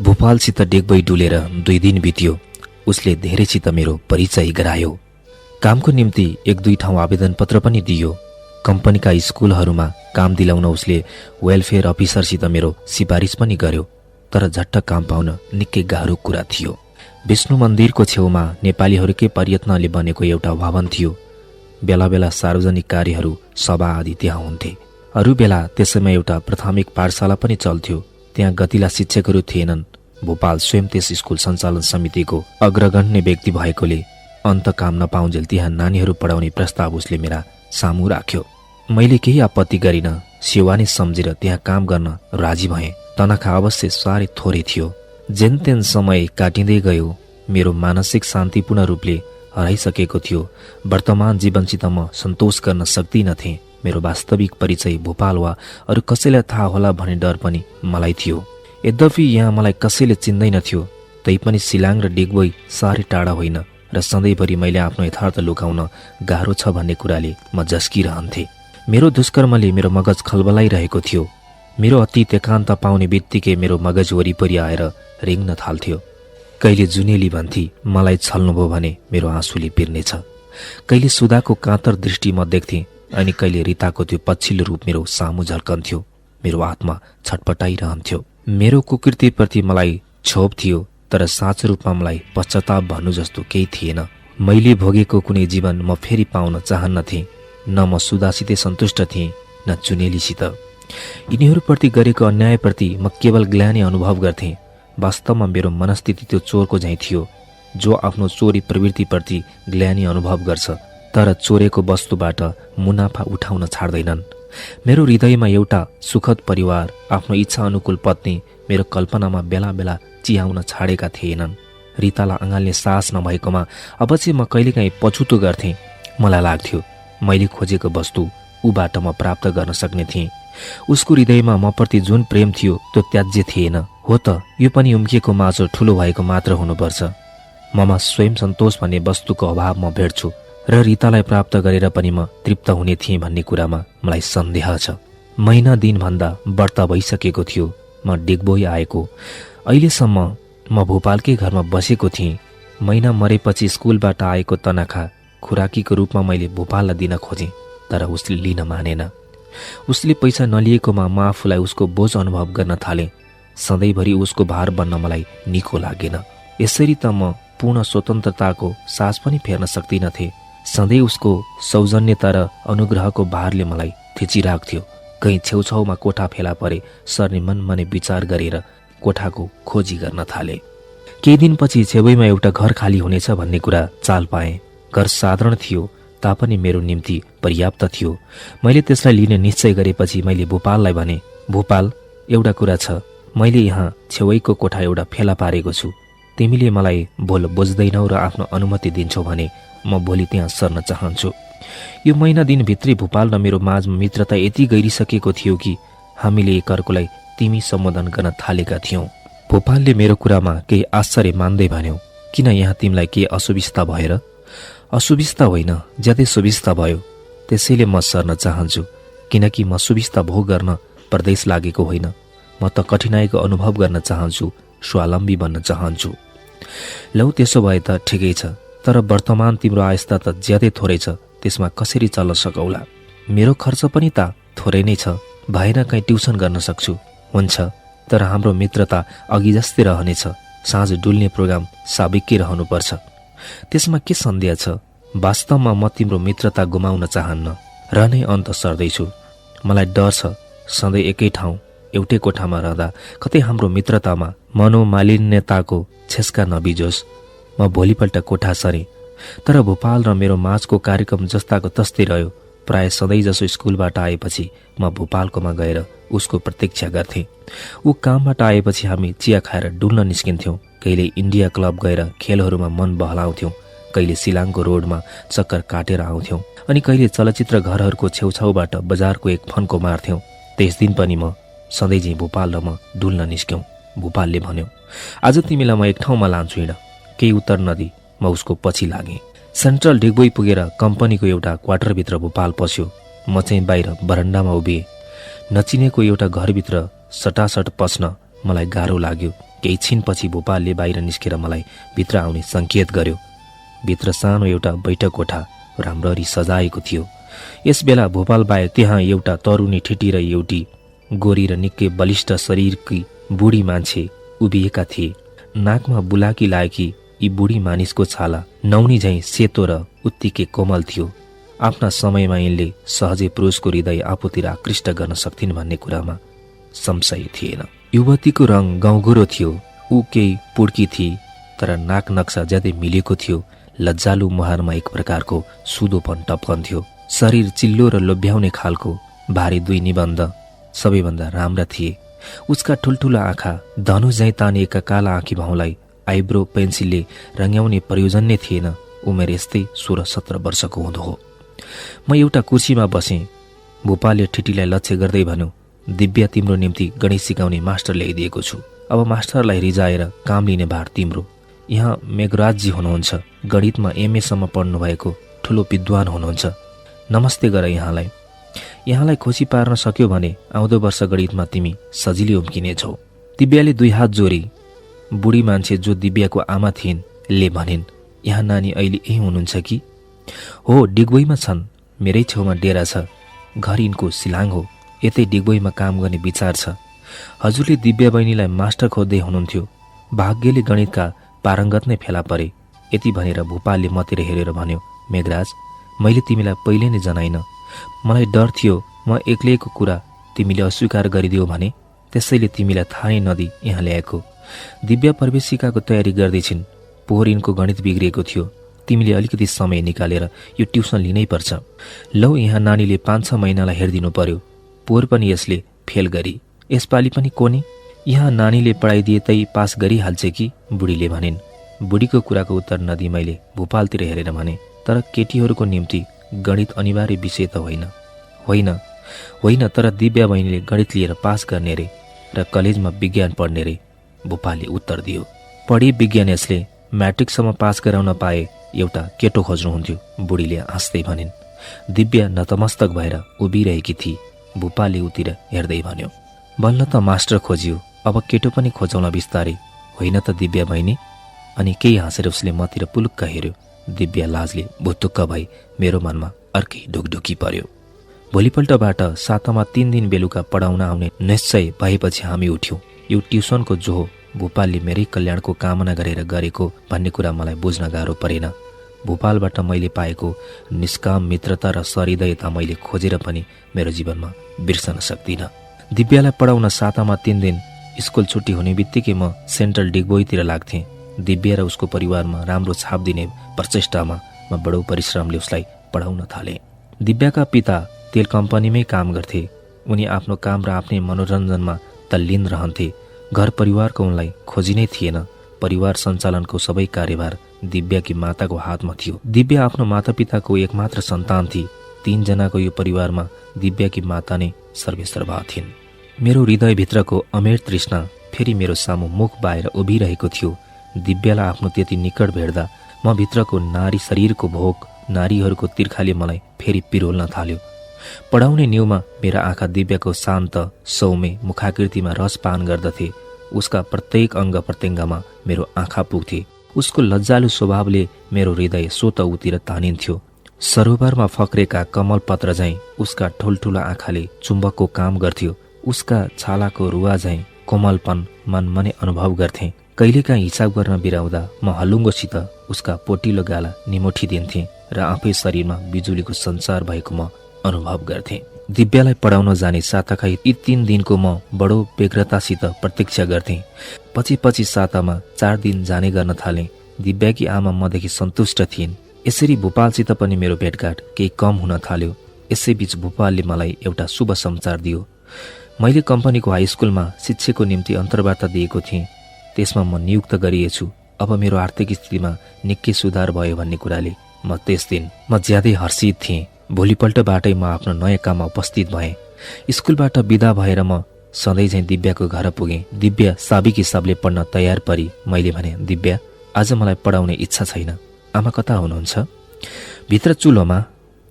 भोपालसित डिगबोई डुलेर 2 दिन बित्यो। उसले धेरैसित मेरो परिचय गरायो। कामको निम्ति 1-2 ठाउँ आवेदन पत्र पनि दियो। कम्पनीका स्कुलहरूमा काम दिलाउन उसले वेलफेयर अफिसरसित मेरो सिफारिस पनि गर्यो। तर झट्ट काम पाउन निकै गाह्रो कुरा थियो। विष्णु मन्दिरको छेउमा नेपालीहरूकै प्रयत्नले बनेको एउटा भवन थियो। बेला बेला सार्वजनिक कार्यहरू, सभा आदि त्यहाँ हुन्थे। अरू बेला त्यसैमा एउटा प्राथमिक पाठशाला पनि चल्थ्यो। त्यहाँ गतिला शिक्षकहरू थिएनन्। भोपाल स्वयं त्यस स्कुल सञ्चालन समितिको अग्रगण्य व्यक्ति भएकोले अन्त काम नपाउन्जेल त्यहाँ नानीहरू पढाउने प्रस्ताव उसले मेरा सामु राख्यो। मैले केही आपत्ति गरिन। सेवा नै सम्झेर त्यहाँ काम गर्न राजी भएँ। तनखा अवश्य साह्रै थोरै थियो। जेनतेन समय काटिँदै गयो। मेरो मानसिक शान्ति पूर्ण रूपले हराइसकेको थियो। वर्तमान जीवनसित म सन्तोष गर्न सक्दिनथेँ। मेरो वास्तविक परिचय भोपाल वा अरू कसैलाई थाहा होला भन्ने डर पनि मलाई थियो। यद्यपि यहाँ मलाई कसैले चिन्दैनथ्यो। तैपनि सिलाङ र डिगबोई साह्रै टाढा होइन र सधैँभरि मैले आफ्नो यथार्थ लुकाउन गाह्रो छ भन्ने कुराले म झस्किरहन्थेँ। मेरो दुष्कर्मले मेरो मगज खलबलाइरहेको थियो। मेरो अतीत एकान्त पाउने बित्तिकै मेरो मगज वरिपरि आएर रेङ्न थाल्थ्यो। कहिले जुनेली भन्थी मलाई छल्नुभयो भने मेरो आँसुले पिर्नेछ। कहिले सुधाको कातर दृष्टि म देख्थेँ अनि कहिले रिताको त्यो पछिल्लो रूप मेरो सामु झल्कन्थ्यो। मेरो आत्मा छटपटाइरहन्थ्यो। मेरो कुकृतिप्रति मलाई क्षोभ थियो, तर साँचो रूपमा मलाई पश्चाताप भन्नु जस्तो केही थिएन। मैले भोगेको कुनै जीवन म फेरि पाउन चाहन्नथेँ। न म सुधासितै सन्तुष्ट थिएँ, न चुनेलीसित। यिनीहरूप्रति गरेको अन्यायप्रति म केवल ग्लानि अनुभव गर्थेँ। वास्तवमा मेरो मनस्थिति त्यो चोरको झैँ थियो, जो आफ्नो चोरी प्रवृत्तिप्रति ग्लानि अनुभव गर्छ, तर चोरेको वस्तुबाट मुनाफा उठाउन छाड्दैनन्। मेरो हृदयमा एउटा सुखद परिवार, आफ्नो इच्छा अनुकूल पत्नी मेरो कल्पनामा बेला बेला चिहाउन छाडेका थिएनन्। रितालाई अँगाल्ने साहस नभएकोमा अब चाहिँ म कहिलेकाहीँ पछुतो गर्थेँ। मलाई लाग्थ्यो मैले खोजेको वस्तु ऊबाट म प्राप्त गर्न सक्ने थिएँ। उसको हृदयमा म प्रति जुन प्रेम थियो त्यो त्याज्य थिएन। हो त यो पनि उम्किएको माछो ठुलो भएको मात्र हुनुपर्छ। ममा स्वयं सन्तोष भन्ने वस्तुको अभाव म भेट्छु र रितालाई प्राप्त गरेर पनि म तृप्त हुने थिएँ भन्ने कुरामा मलाई सन्देह छ। महिना दिनभन्दा बढ्ता भइसकेको थियो म डिगबोई आएको। अहिलेसम्म म भोपालकै घरमा बसेको थिएँ। महिना मरेपछि स्कुलबाट आएको तनखा खुराकीको रूपमा मैले भोपाललाई दिन खोजेँ, तर उसले लिन मानेन। उसले पैसा नलिएकोमा म आफूलाई उसको बोझ अनुभव गर्न थालेँ। सधैँभरि उसको भार बन्न मलाई निको लागेन। यसरी त म पूर्ण स्वतन्त्रताको सास पनि फेर्न सक्दिनथे। सधैँ उसको सौजन्यता र अनुग्रहको भारले मलाई थिचिराख्थ्यो। कहीँ छेउछाउमा कोठा फेला परे सर्ने मनमने विचार गरेर कोठाको खोजी गर्न थाले। केही दिनपछि छेउमा एउटा घर खाली हुनेछ भन्ने कुरा चाल पाएँ। घर साधारण थियो तापनि मेरो निम्ति पर्याप्त थियो। मैले त्यसलाई लिने निश्चय गरेपछि मैले भोपाललाई भने, भोपाल, एउटा कुरा छ, मैले यहाँ छेउैको कोठा एउटा फेला पारेको छु। तिमीले मलाई भोल बुझ्दैनौ र आफ्नो अनुमति दिन्छौ भने म भोलि त्यहाँ सर्न चाहन्छु। यो महिना दिनभित्रै भोपाल र मेरो माझमा मित्रता यति गइरिसकेको थियो कि हामीले एकअर्कोलाई तिमी सम्बोधन गर्न थालेका थियौँ। भोपालले मेरो कुरामा केही आश्चर्य मान्दै भन्यो, किन यहाँ तिमीलाई के असुविस्ता भएर? असुविस्ता होइन, ज्यादै सुविस्ता भयो। त्यसैले म सर्न चाहन्छु, किनकि म सुविस्ता भोग गर्न परदेश लागेको होइन। म त कठिनाइको अनुभव गर्न चाहन्छु, स्वावलम्बी बन्न चाहन्छु। लौ त्यसो भए त ठिकै छ, तर वर्तमान तिम्रो आयस्ता त ज्यादै थोरै छ, त्यसमा कसरी चल्न सकौला? मेरो खर्च पनि त थोरै नै छ, भएन कहीँ ट्युसन गर्न सक्छु। हुन्छ, तर हाम्रो मित्रता अघि जस्तै रहनेछ। साँझ डुल्ने प्रोग्राम साबिकै रहनुपर्छ। त्यसमा के सन्देह छ? वास्तवमा म तिम्रो मित्रता गुमाउन चाहन्न र नै अन्त सर्दैछु। मलाई डर छ सधैँ एकै ठाउँ एउटै कोठामा रहँदा कतै हाम्रो मित्रतामा मनोमालिन्यताको छेस्का नबिजोस्। म भोलिपल्ट कोठा सरेँ, तर भोपाल र मेरो माझको कार्यक्रम जस्ताको तस्तै रह्यो। प्राय सधैँ जसो स्कुलबाट आएपछि म भोपालकोमा गएर उसको प्रतीक्षा गर्थेँ। ऊ कामबाट आएपछि हामी चिया खाएर डुल्न निस्किन्थ्यौँ। कहिले इन्डिया क्लब गएर खेलहरूमा मन बहलाउँथ्यौँ, कहिले सिलाङको रोडमा चक्कर काटेर आउँथ्यौँ, अनि कहिले चलचित्र घरहरूको छेउछाउबाट बजारको एक फन्को मार्थ्यौँ। त्यस दिन पनि म सधैँ चाहिँ भोपाल र म डुल्न निस्क्यौँ। भोपालले भन्यो, आज तिमीलाई म एक ठाउँमा लान्छु, हिँड। केही उत्तर नदी म उसको पछि लागेँ। सेन्ट्रल डिगबोई पुगेर कम्पनीको एउटा क्वार्टरभित्र भोपाल पस्यो। म चाहिँ बाहिर बरन्डामा उभिएँ। नचिनेको एउटा घरभित्र सटासट पस्न मलाई गाह्रो लाग्यो। केही छिनपछि भोपालले बाहिर निस्केर मलाई भित्र आउने सङ्केत गर्यो। भित्र सानो एउटा बैठक कोठा राम्ररी सजाएको थियो। यस बेला भोपाल बाहेक त्यहाँ एउटा तरुणी ठिटी र एउटी गोरी र निकै बलिष्ठ शरीरकी बुढी मान्छे उभिएका थिए। नाकमा बुलाकी लागेकी यी बुढी मानिसको छाला नौनी झैँ सेतो र उत्तिकै कोमल थियो। आफ्ना समयमा यिनले सहजै पुरुषको हृदय आफूतिर आकृष्ट गर्न सक्थिन् भन्ने कुरामा संशय थिएन। युवतीको रङ गाउँगुरो थियो। ऊ केही पुड्की थिए, तर नाक नक्सा ज्यादै मिलेको थियो। लज्जालु मुहारमा एक प्रकारको सुदोपन टप्कन्थ्यो। शरीर चिल्लो र लोभ्याउने खालको। भारी दुई निबन्ध सबैभन्दा राम्रा थिए। उसका ठुल्ठुला आँखा धनु झैँ तानिएका काला आँखी भाउलाई आइब्रो पेन्सिलले रङ्ग्याउने प्रयोजन नै थिएन। उमेर यस्तै 16-17 वर्षको हुँदो हो। म एउटा कुर्सीमा बसेँ। भोपालले ठिटीलाई लक्ष्य गर्दै भन्यो, दिव्या, तिम्रो निम्ति गणित सिकाउने मास्टर ल्याइदिएको छु। अब मास्टरलाई रिजाएर काम लिने भार तिम्रो। यहाँ मेघराजजी हुनुहुन्छ, गणितमा एमएसम्म पढ्नुभएको ठुलो विद्वान हुनुहुन्छ। नमस्ते गर यहाँलाई। यहाँलाई खुसी पार्न सक्यो भने आउँदो वर्ष गणितमा तिमी सजिलै उम्किनेछौ। दिव्याले दुई हात जोडी। बुढी मान्छे जो दिव्याको आमा थिइन् ले भनिन्, यहाँ नानी अहिले यही हुनुहुन्छ कि? हो, डिगबोईमा छन्। मेरै छेउमा डेरा छ। घर यिनको सिलाङ हो। यतै डिगबोईमा काम गर्ने विचार छ। हजुरले दिव्या बहिनीलाई मास्टर खोज्दै हुनुहुन्थ्यो। भाग्यले गणितका पारङ्गत नै फेला परे। यति भनेर भोपालले मतिर हेरेर भन्यो, मेघराज, मैले तिमीलाई पहिले नै जनाइन। मलाई डर थियो म एक्लैको कुरा तिमीले अस्वीकार गरिदियो भने, त्यसैले तिमीलाई थाहै नदी यहाँ ल्याएको। दिव्या प्रवेशिकाको तयारी गर्दैछिन्। पोहोर यिनको गणित बिग्रिएको थियो। तिमीले अलिकति समय निकालेर यो ट्युसन लिनै पर्छ। लौ, यहाँ नानीले 5-6 महिनालाई हेरिदिनु पर्यो। पोहोर पनि यसले फेल गरी, यसपालि पनि कोनी। यहाँ नानीले पढाइदिए तै पास गरिहाल्छ कि? बुढीले भनिन्। बुढीको कुराको उत्तर नदी मैले भोपालतिर हेरेर भने, तर केटीहरूको निम्ति गणित अनिवार्य विषय त होइन। होइन, तर दिव्या बहिनीले गणित लिएर पास गर्ने रे र कलेजमा विज्ञान पढ्ने रे। भोपालले उत्तर दियो। पढी विज्ञान यसले म्याट्रिकसम्म पास गराउन पाए एउटा केटो खोज्नुहुन्थ्यो। बुढीले हाँस्दै भनिन्। दिव्या नतमस्तक भएर उभिरहेकी थिए। भूपालले उतिर हेर्दै भन्यो। बल्ल त मास्टर खोजियो, अब केटो पनि खोजौँला बिस्तारै, होइन त दिव्या बहिनी? अनि केही हाँसेर उसले मतिर पुलुक्क हेर्यो। दिव्या लाजले भुतुक्क भई मेरो मनमा अर्कै ढुकढुकी पर्यो। भोलिपल्टबाट सातामा 3 दिन बेलुका पढाउन आउने निश्चय भएपछि हामी उठ्यौँ। यो ट्युसनको जोहो भूपालले मेरै कल्याणको कामना गरेर गरेको भन्ने कुरा मलाई बुझ्न गाह्रो परेन। भूपालबाट मैले पाएको निष्काम मित्रता र सहृदयता मैले खोजेर पनि मेरो जीवनमा बिर्सन सक्दिनँ। दिव्यालाई पढाउन सातामा 3 दिन स्कुल छुट्टी हुने बित्तिकै म सेन्ट्रल डिगबोईतिर लाग्थेँ। दिव्या र उसको परिवारमा राम्रो छाप दिने प्रचेष्टामा म बडो परिश्रमले उसलाई पढाउन थालेँ। दिव्याका पिता तेल कम्पनीमै काम गर्थे। उनी आफ्नो काम र आफ्नै मनोरञ्जनमा तल्लीन रहन्थे। घर परिवारको उनलाई खोजी नै थिएन। परिवार सञ्चालनको सबै कार्यभार दिव्याकी माताको हातमा थियो। दिव्या आफ्नो मातापिताको एकमात्र सन्तान थिए। 3 जनाको यो परिवारमा दिव्याकी माता नै सर्वेसर्वा थिइन्। मेरो हृदयभित्रको अमेर तृष्णा फेरि मेरो सामु मुख बाएर उभिरहेको थियो। दिव्यालाई आफ्नो त्यति निकट भेट्दा म भित्रको नारी शरीरको भोक, नारीहरूको तिर्खाले मलाई फेरि पिरोल्न थाल्यो। पढाउने न्युमा मेरा आँखा दिव्याको शान्त सौम्य मुखाकृतिमा रसपान गर्दथे। उसका प्रत्येक अङ्ग प्रत्यङ्गमा मेरो आँखा पुग्थे। उसको लज्जालु स्वभावले मेरो हृदय स्वत उतिर तानिन्थ्यो। सरोवरमा फक्रेका कमल पत्र झैं उसका ठुल्ठुला आँखाले चुम्बकको काम गर्थ्यो। उसका छालाको रुवा झैं कोमलपन मनमनै अनुभव गर्थे। कहिलेकाहीँ हिसाब गर्न बिराउँदा म हलुङ्गोसित उसका पोटिलो गाला निमोठिदिन्थेँ र आफै शरीरमा बिजुलीको सञ्चार भएको म अनुभव गर्थे। दिव्यालाई पढाउन जाने साताका यी 3 दिनको म बडो व्यग्रतासित प्रतीक्षा गर्थेँ। पछि सातामा 4 दिन जाने गर्न थालेँ। दिव्याकी आमा मदेखि सन्तुष्ट थिइन्। यसरी भूपालसित पनि मेरो भेटघाट केही कम हुन थाल्यो। यसैबीच भूपालले मलाई एउटा शुभ समाचार दियो। मैले कम्पनीको हाई स्कुलमा शिक्षाको निम्ति अन्तर्वार्ता दिएको थिएँ। त्यसमा म नियुक्त गरिएछु। अब मेरो आर्थिक स्थितिमा निकै सुधार भयो भन्ने कुराले म त्यस दिन ज्यादै हर्षित थिएँ। भोलिपल्टबाटै म आफ्नो नयाँ काममा उपस्थित भएँ। स्कुलबाट बिदा भएर म सधैँ झैं दिव्याको घर पुगेँ। दिव्या साबिक हिसाबले पढ्न तयार परी। मैले भने, दिव्या, आज मलाई पढाउने इच्छा छैन। आमा कता हुनुहुन्छ? भित्र चुलोमा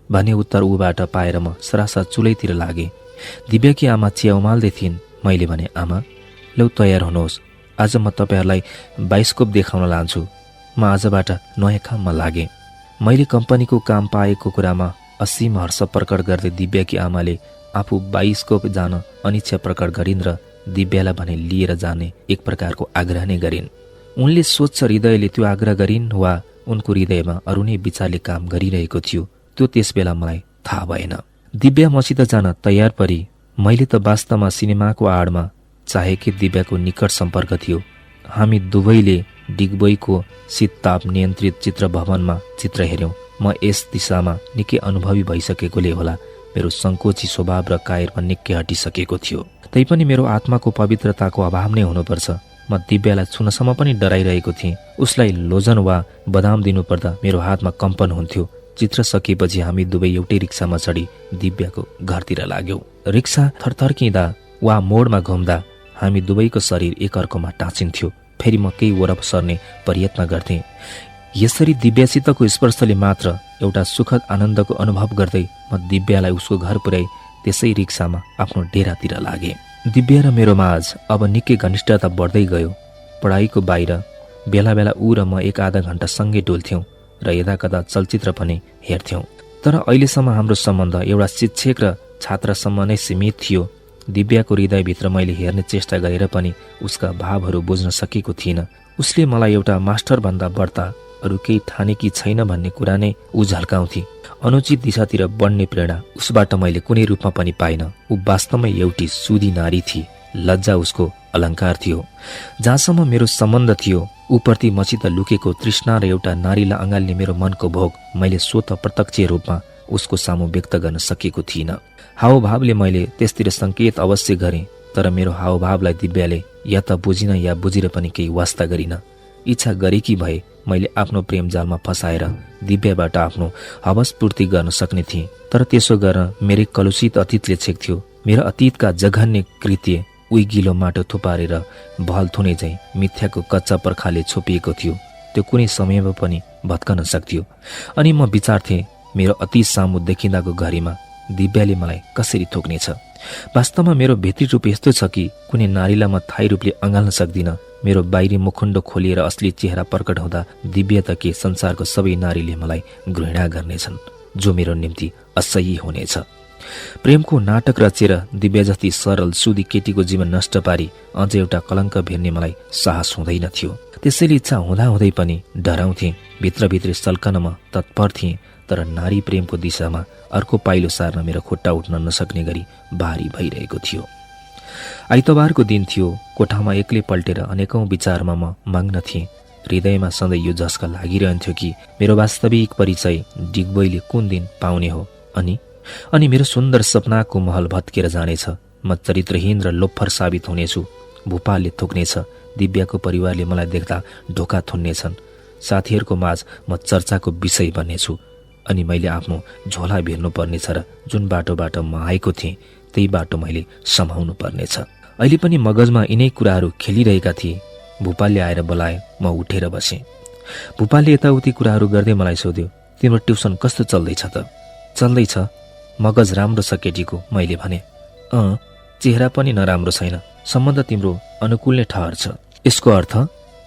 भन्ने उत्तर ऊबाट पाएर म सरासर चुलैतिर लागेँ। दिव्याकी आमा चिया उमाल्दै थिइन्। मैले भने, आमा, लौ तयार हुनुहोस्, आज म तपाईहरुलाई बाइस्कोप देखाउन लान्छु। म आजबाट नयाँ काममा लागेँ। मैले कम्पनीको काम पाएको कुरामा असीम हर्ष प्रकट गर्दै दिव्याकी आमाले आफू बाइस्कोप जान अनिच्छा प्रकट गरिन् र दिव्यालाई भने लिएर जाने एक प्रकारको आग्रह नै गरिन्। उनले स्वच्छ हृदयले त्यो आग्रह गरिन् वा उनको हृदयमा अरू नै विचारले काम गरिरहेको थियो, त्यो त्यसबेला मलाई थाहा भएन। दिव्या मसित जान तयार परी। मैले त वास्तवमा सिनेमाको आडमा चाहेकै दिव्याको निकट सम्पर्क थियो। हामी दुवैले डिगबोईको शीतताप नियन्त्रित चित्र भवनमा चित्र हेर्यौं। म यस दिशामा निकै अनुभवी भइसकेकोले होला मेरो संकोची स्वभाव र कायरमा निकै हटिसकेको थियो। तैपनि मेरो आत्माको पवित्रताको अभाव नै हुनुपर्छ। म दिव्यालाई छुनसम्म पनि डराइरहेको थिएँ। उसलाई लोजन वा बदाम दिनुपर्दा मेरो हातमा कम्पन हुन्थ्यो। चित्र सकिएपछि हामी दुवै एउटै रिक्सामा चढी दिव्याको घरतिर लाग्यौं। रिक्सा थरथर्किँदा वा मोडमा घुम्दा हामी दुवैको शरीर एकअर्कोमा टाँचिन्थ्यो। फेरि म केही वरप सर्ने प्रयत्न गर्थेँ। यसरी दिव्यासितको स्पर्शले मात्र एउटा सुखद आनन्दको अनुभव गर्दै म दिव्यालाई उसको घर पुर्याई त्यसै रिक्सामा आफ्नो डेरातिर लागेँ। दिव्या र मेरो माझ अब निकै घनिष्ठता बढ्दै गयो। पढाइको बाहिर बेला बेला ऊ र म 1-आधा घण्टा सँगै डुल्थ्यौं र यदाकदा चलचित्र पनि हेर्थ्यौं। तर अहिलेसम्म हाम्रो सम्बन्ध एउटा शिक्षक र छात्रसम्म नै सीमित थियो। दिव्याको हृदयभित्र मैले हेर्ने चेष्टा गरेर पनि उसका भावहरू बुझ्न सकेको थिइनँ। उसले मलाई एउटा मास्टर भन्दा बढ्ता अरू केही ठानेकी छैन भन्ने कुरा नै ऊ झल्काउँथे। अनुचित दिशातिर बढ्ने प्रेरणा उसबाट मैले कुनै रूपमा पनि पाइन। ऊ वास्तवमै एउटी सुधी नारी थिए। लज्जा उसको अलङ्कार थियो। जहाँसम्म मेरो सम्बन्ध थियो, ऊप्रति मसित लुकेको तृष्णा र एउटा नारीलाई अँगाल्ने मेरो मनको भोग मैले स्वतः प्रत्यक्ष रूपमा उसको सामु व्यक्त गर्न सकेको थिइनँ। हावभावले मैले त्यसतिर संकेत अवश्य गरेँ, तर मेरो हावभावलाई दिव्याले या त बुझिन या बुझेर पनि केही वास्ता गरिन। इच्छा गरेकी भए मैले आफ्नो प्रेम जालमा फसाएर दिव्याबाट आफ्नो हवस पूर्ति गर्न सक्ने थिएँ। तर त्यसो गर्न मेरै कलुषित अतीतले छेक्थ्यो। मेरो अतीतका जघन्य कृत्य उही गिलो माटो थुपारेर भल थुने झैं मिथ्याको कच्चा पर्खाले छोपिएको थियो। त्यो कुनै समयमा पनि भत्कन सक्थ्यो। अनि म विचार्थेँ, मेरो अतीत सामु देखिँदाको घडीमा दिव्याले मलाई कसरी थोक्नेछ। वास्तवमा मेरो भित्री रूप यस्तो छ कि कुनै नारीलाई म थायी रूपले अँगाल्न सक्दिनँ। मेरो बाहिरी मुखुण्डो खोलिएर असली चेहरा प्रकट हुँदा दिव्य त के संसारको सबै नारीले मलाई घृणा गर्नेछन्, जो मेरो निम्ति असह्य हुनेछ। प्रेमको नाटक रचेर दिव्य जस्ती सरल सुधी केटीको जीवन नष्ट पारी अझ एउटा कलङ्क भेट्ने मलाई साहस हुँदैन थियो। त्यसैले इच्छा हुँदाहुँदै पनि डराउँथे। भित्रभित्रै सल्कन म तत्पर थिएँ, तर नारी प्रेमको दिशामा अर्को पाइलो सार्न मेरो खुट्टा उठ्न नसक्ने गरी भारी भइरहेको थियो। आइतबारको दिन थियो। कोठामा एक्लै पल्टेर अनेकौं विचारमा म मग्न थिएँ। हृदयमा सधैँ यो झस्का लागिरहन्थ्यो कि मेरो वास्तविक परिचय डिगबोईले कुन दिन पाउने हो अनि मेरो सुन्दर सपनाको महल भत्केर जानेछ। म चरित्रहीन र लोफर साबित हुनेछु। भूपालले थोक्नेछ। दिव्याको परिवारले मलाई देख्दा ढोका थुन्नेछन्। साथीहरूको माझ म चर्चाको विषय बन्नेछु अनि मैले आफ्नो झोला भेर्नु पर्नेछ र जुन बाटोबाट म आएको थिएँ त्यही बाटो मैले सम्हाउनु पर्नेछ। अहिले पनि मगजमा यिनै कुराहरू खेलिरहेका थिए। भूपालले आएर बोलाए। म उठेर बसेँ। भूपालले यताउति कुराहरू गर्दै मलाई सोध्यो, तिम्रो ट्युसन कस्तो चल्दैछ त? चल्दैछ। मगज राम्रो छ केटीको, मैले भने। चेहरा पनि नराम्रो छैन। सम्बन्ध तिम्रो अनुकूल नै ठहर छ। यसको अर्थ?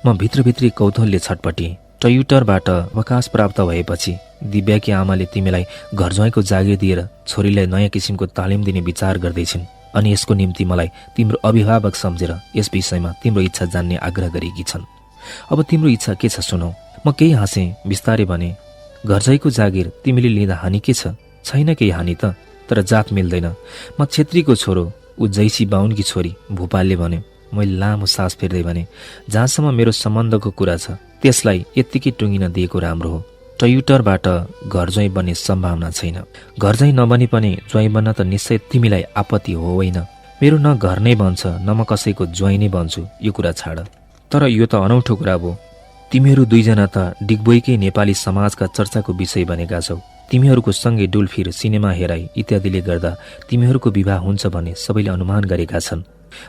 म भित्रभित्री कौतूहलले छटपटेँ। टयुटरबाट अवकाश प्राप्त भएपछि दिव्याकी आमाले तिमीलाई घर ज्वाइँको जागिर दिएर छोरीलाई नयाँ किसिमको तालिम दिने विचार गर्दैछिन् अनि यसको निम्ति मलाई तिम्रो अभिभावक सम्झेर यस विषयमा तिम्रो इच्छा जान्ने आग्रह गरेकी छन्। अब तिम्रो इच्छा के छ सुनौ। म केही हाँसेँ। बिस्तारै भने, घर ज्वाइँको जागिर तिमीले लिँदा हानि के छ? छैन केही हानि त, तर जात मिल्दैन। म छेत्रीको छोरो, ऊ जैसी बाहुनकी छोरी। भूपालले भन्यो। मैले लामो सास फेर्दै भने, जहाँसम्म मेरो सम्बन्धको कुरा छ त्यसलाई यत्तिकै टुङ्गिन दिएको राम्रो हो। टयुटरबाट घर ज्वाइँ बन्ने सम्भावना छैन। घर ज्वाइँ नबने पनि ज्वाइँ बन्न त निश्चय तिमीलाई आपत्ति हो होइन? मेरो न घर नै बन्छ न म कसैको ज्वाइँ नै बन्छु, यो कुरा छाड। तर यो त अनौठो कुरा भयो। तिमीहरू दुईजना त डिगबोईकै नेपाली समाजका चर्चाको विषय बनेका छौ। तिमीहरूको सँगै डुलफिर, सिनेमा हेराई इत्यादिले गर्दा तिमीहरूको विवाह हुन्छ भन्ने सबैले अनुमान गरेका छन्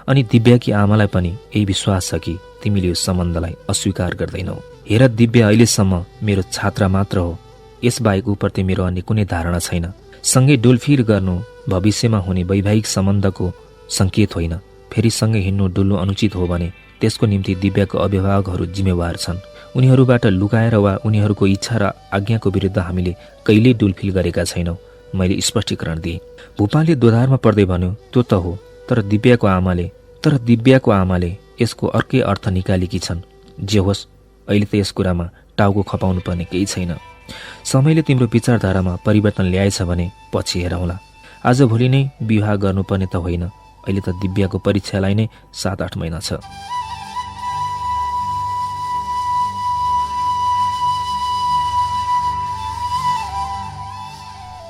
अनि दिव्याकी आमालाई पनि यही विश्वास छ कि तिमीले यो सम्बन्धलाई अस्वीकार गर्दैनौ। हेर दिव्या अहिलेसम्म मेरो छात्रा मात्र हो। यसबाहेक उप्रति मेरो अन्य कुनै धारणा छैन। सँगै डुलफिर गर्नु भविष्यमा हुने वैवाहिक सम्बन्धको सङ्केत होइन। फेरि सँगै हिँड्नु डुल्नु अनुचित हो भने त्यसको निम्ति दिव्याको अभिभावकहरू जिम्मेवार छन्। उनीहरूबाट लुकाएर वा उनीहरूको इच्छा र आज्ञाको विरुद्ध हामीले कहिल्यै डुलफिल गरेका छैनौँ। मैले स्पष्टीकरण दिएँ। भूपालले दोधारमा पर्दै भन्यो, त्यो त हो, तर दिव्याको आमाले यसको अर्कै अर्थ निकालेकी छन्। जे होस्, अहिले त यस कुरामा टाउको खपाउनु पर्ने केही छैन। समयले तिम्रो विचारधारामा परिवर्तन ल्याएछ भने पछि हेरौँला। आजभोलि नै विवाह गर्नुपर्ने त होइन। अहिले त दिव्याको परीक्षालाई नै 7-8 महिना छ।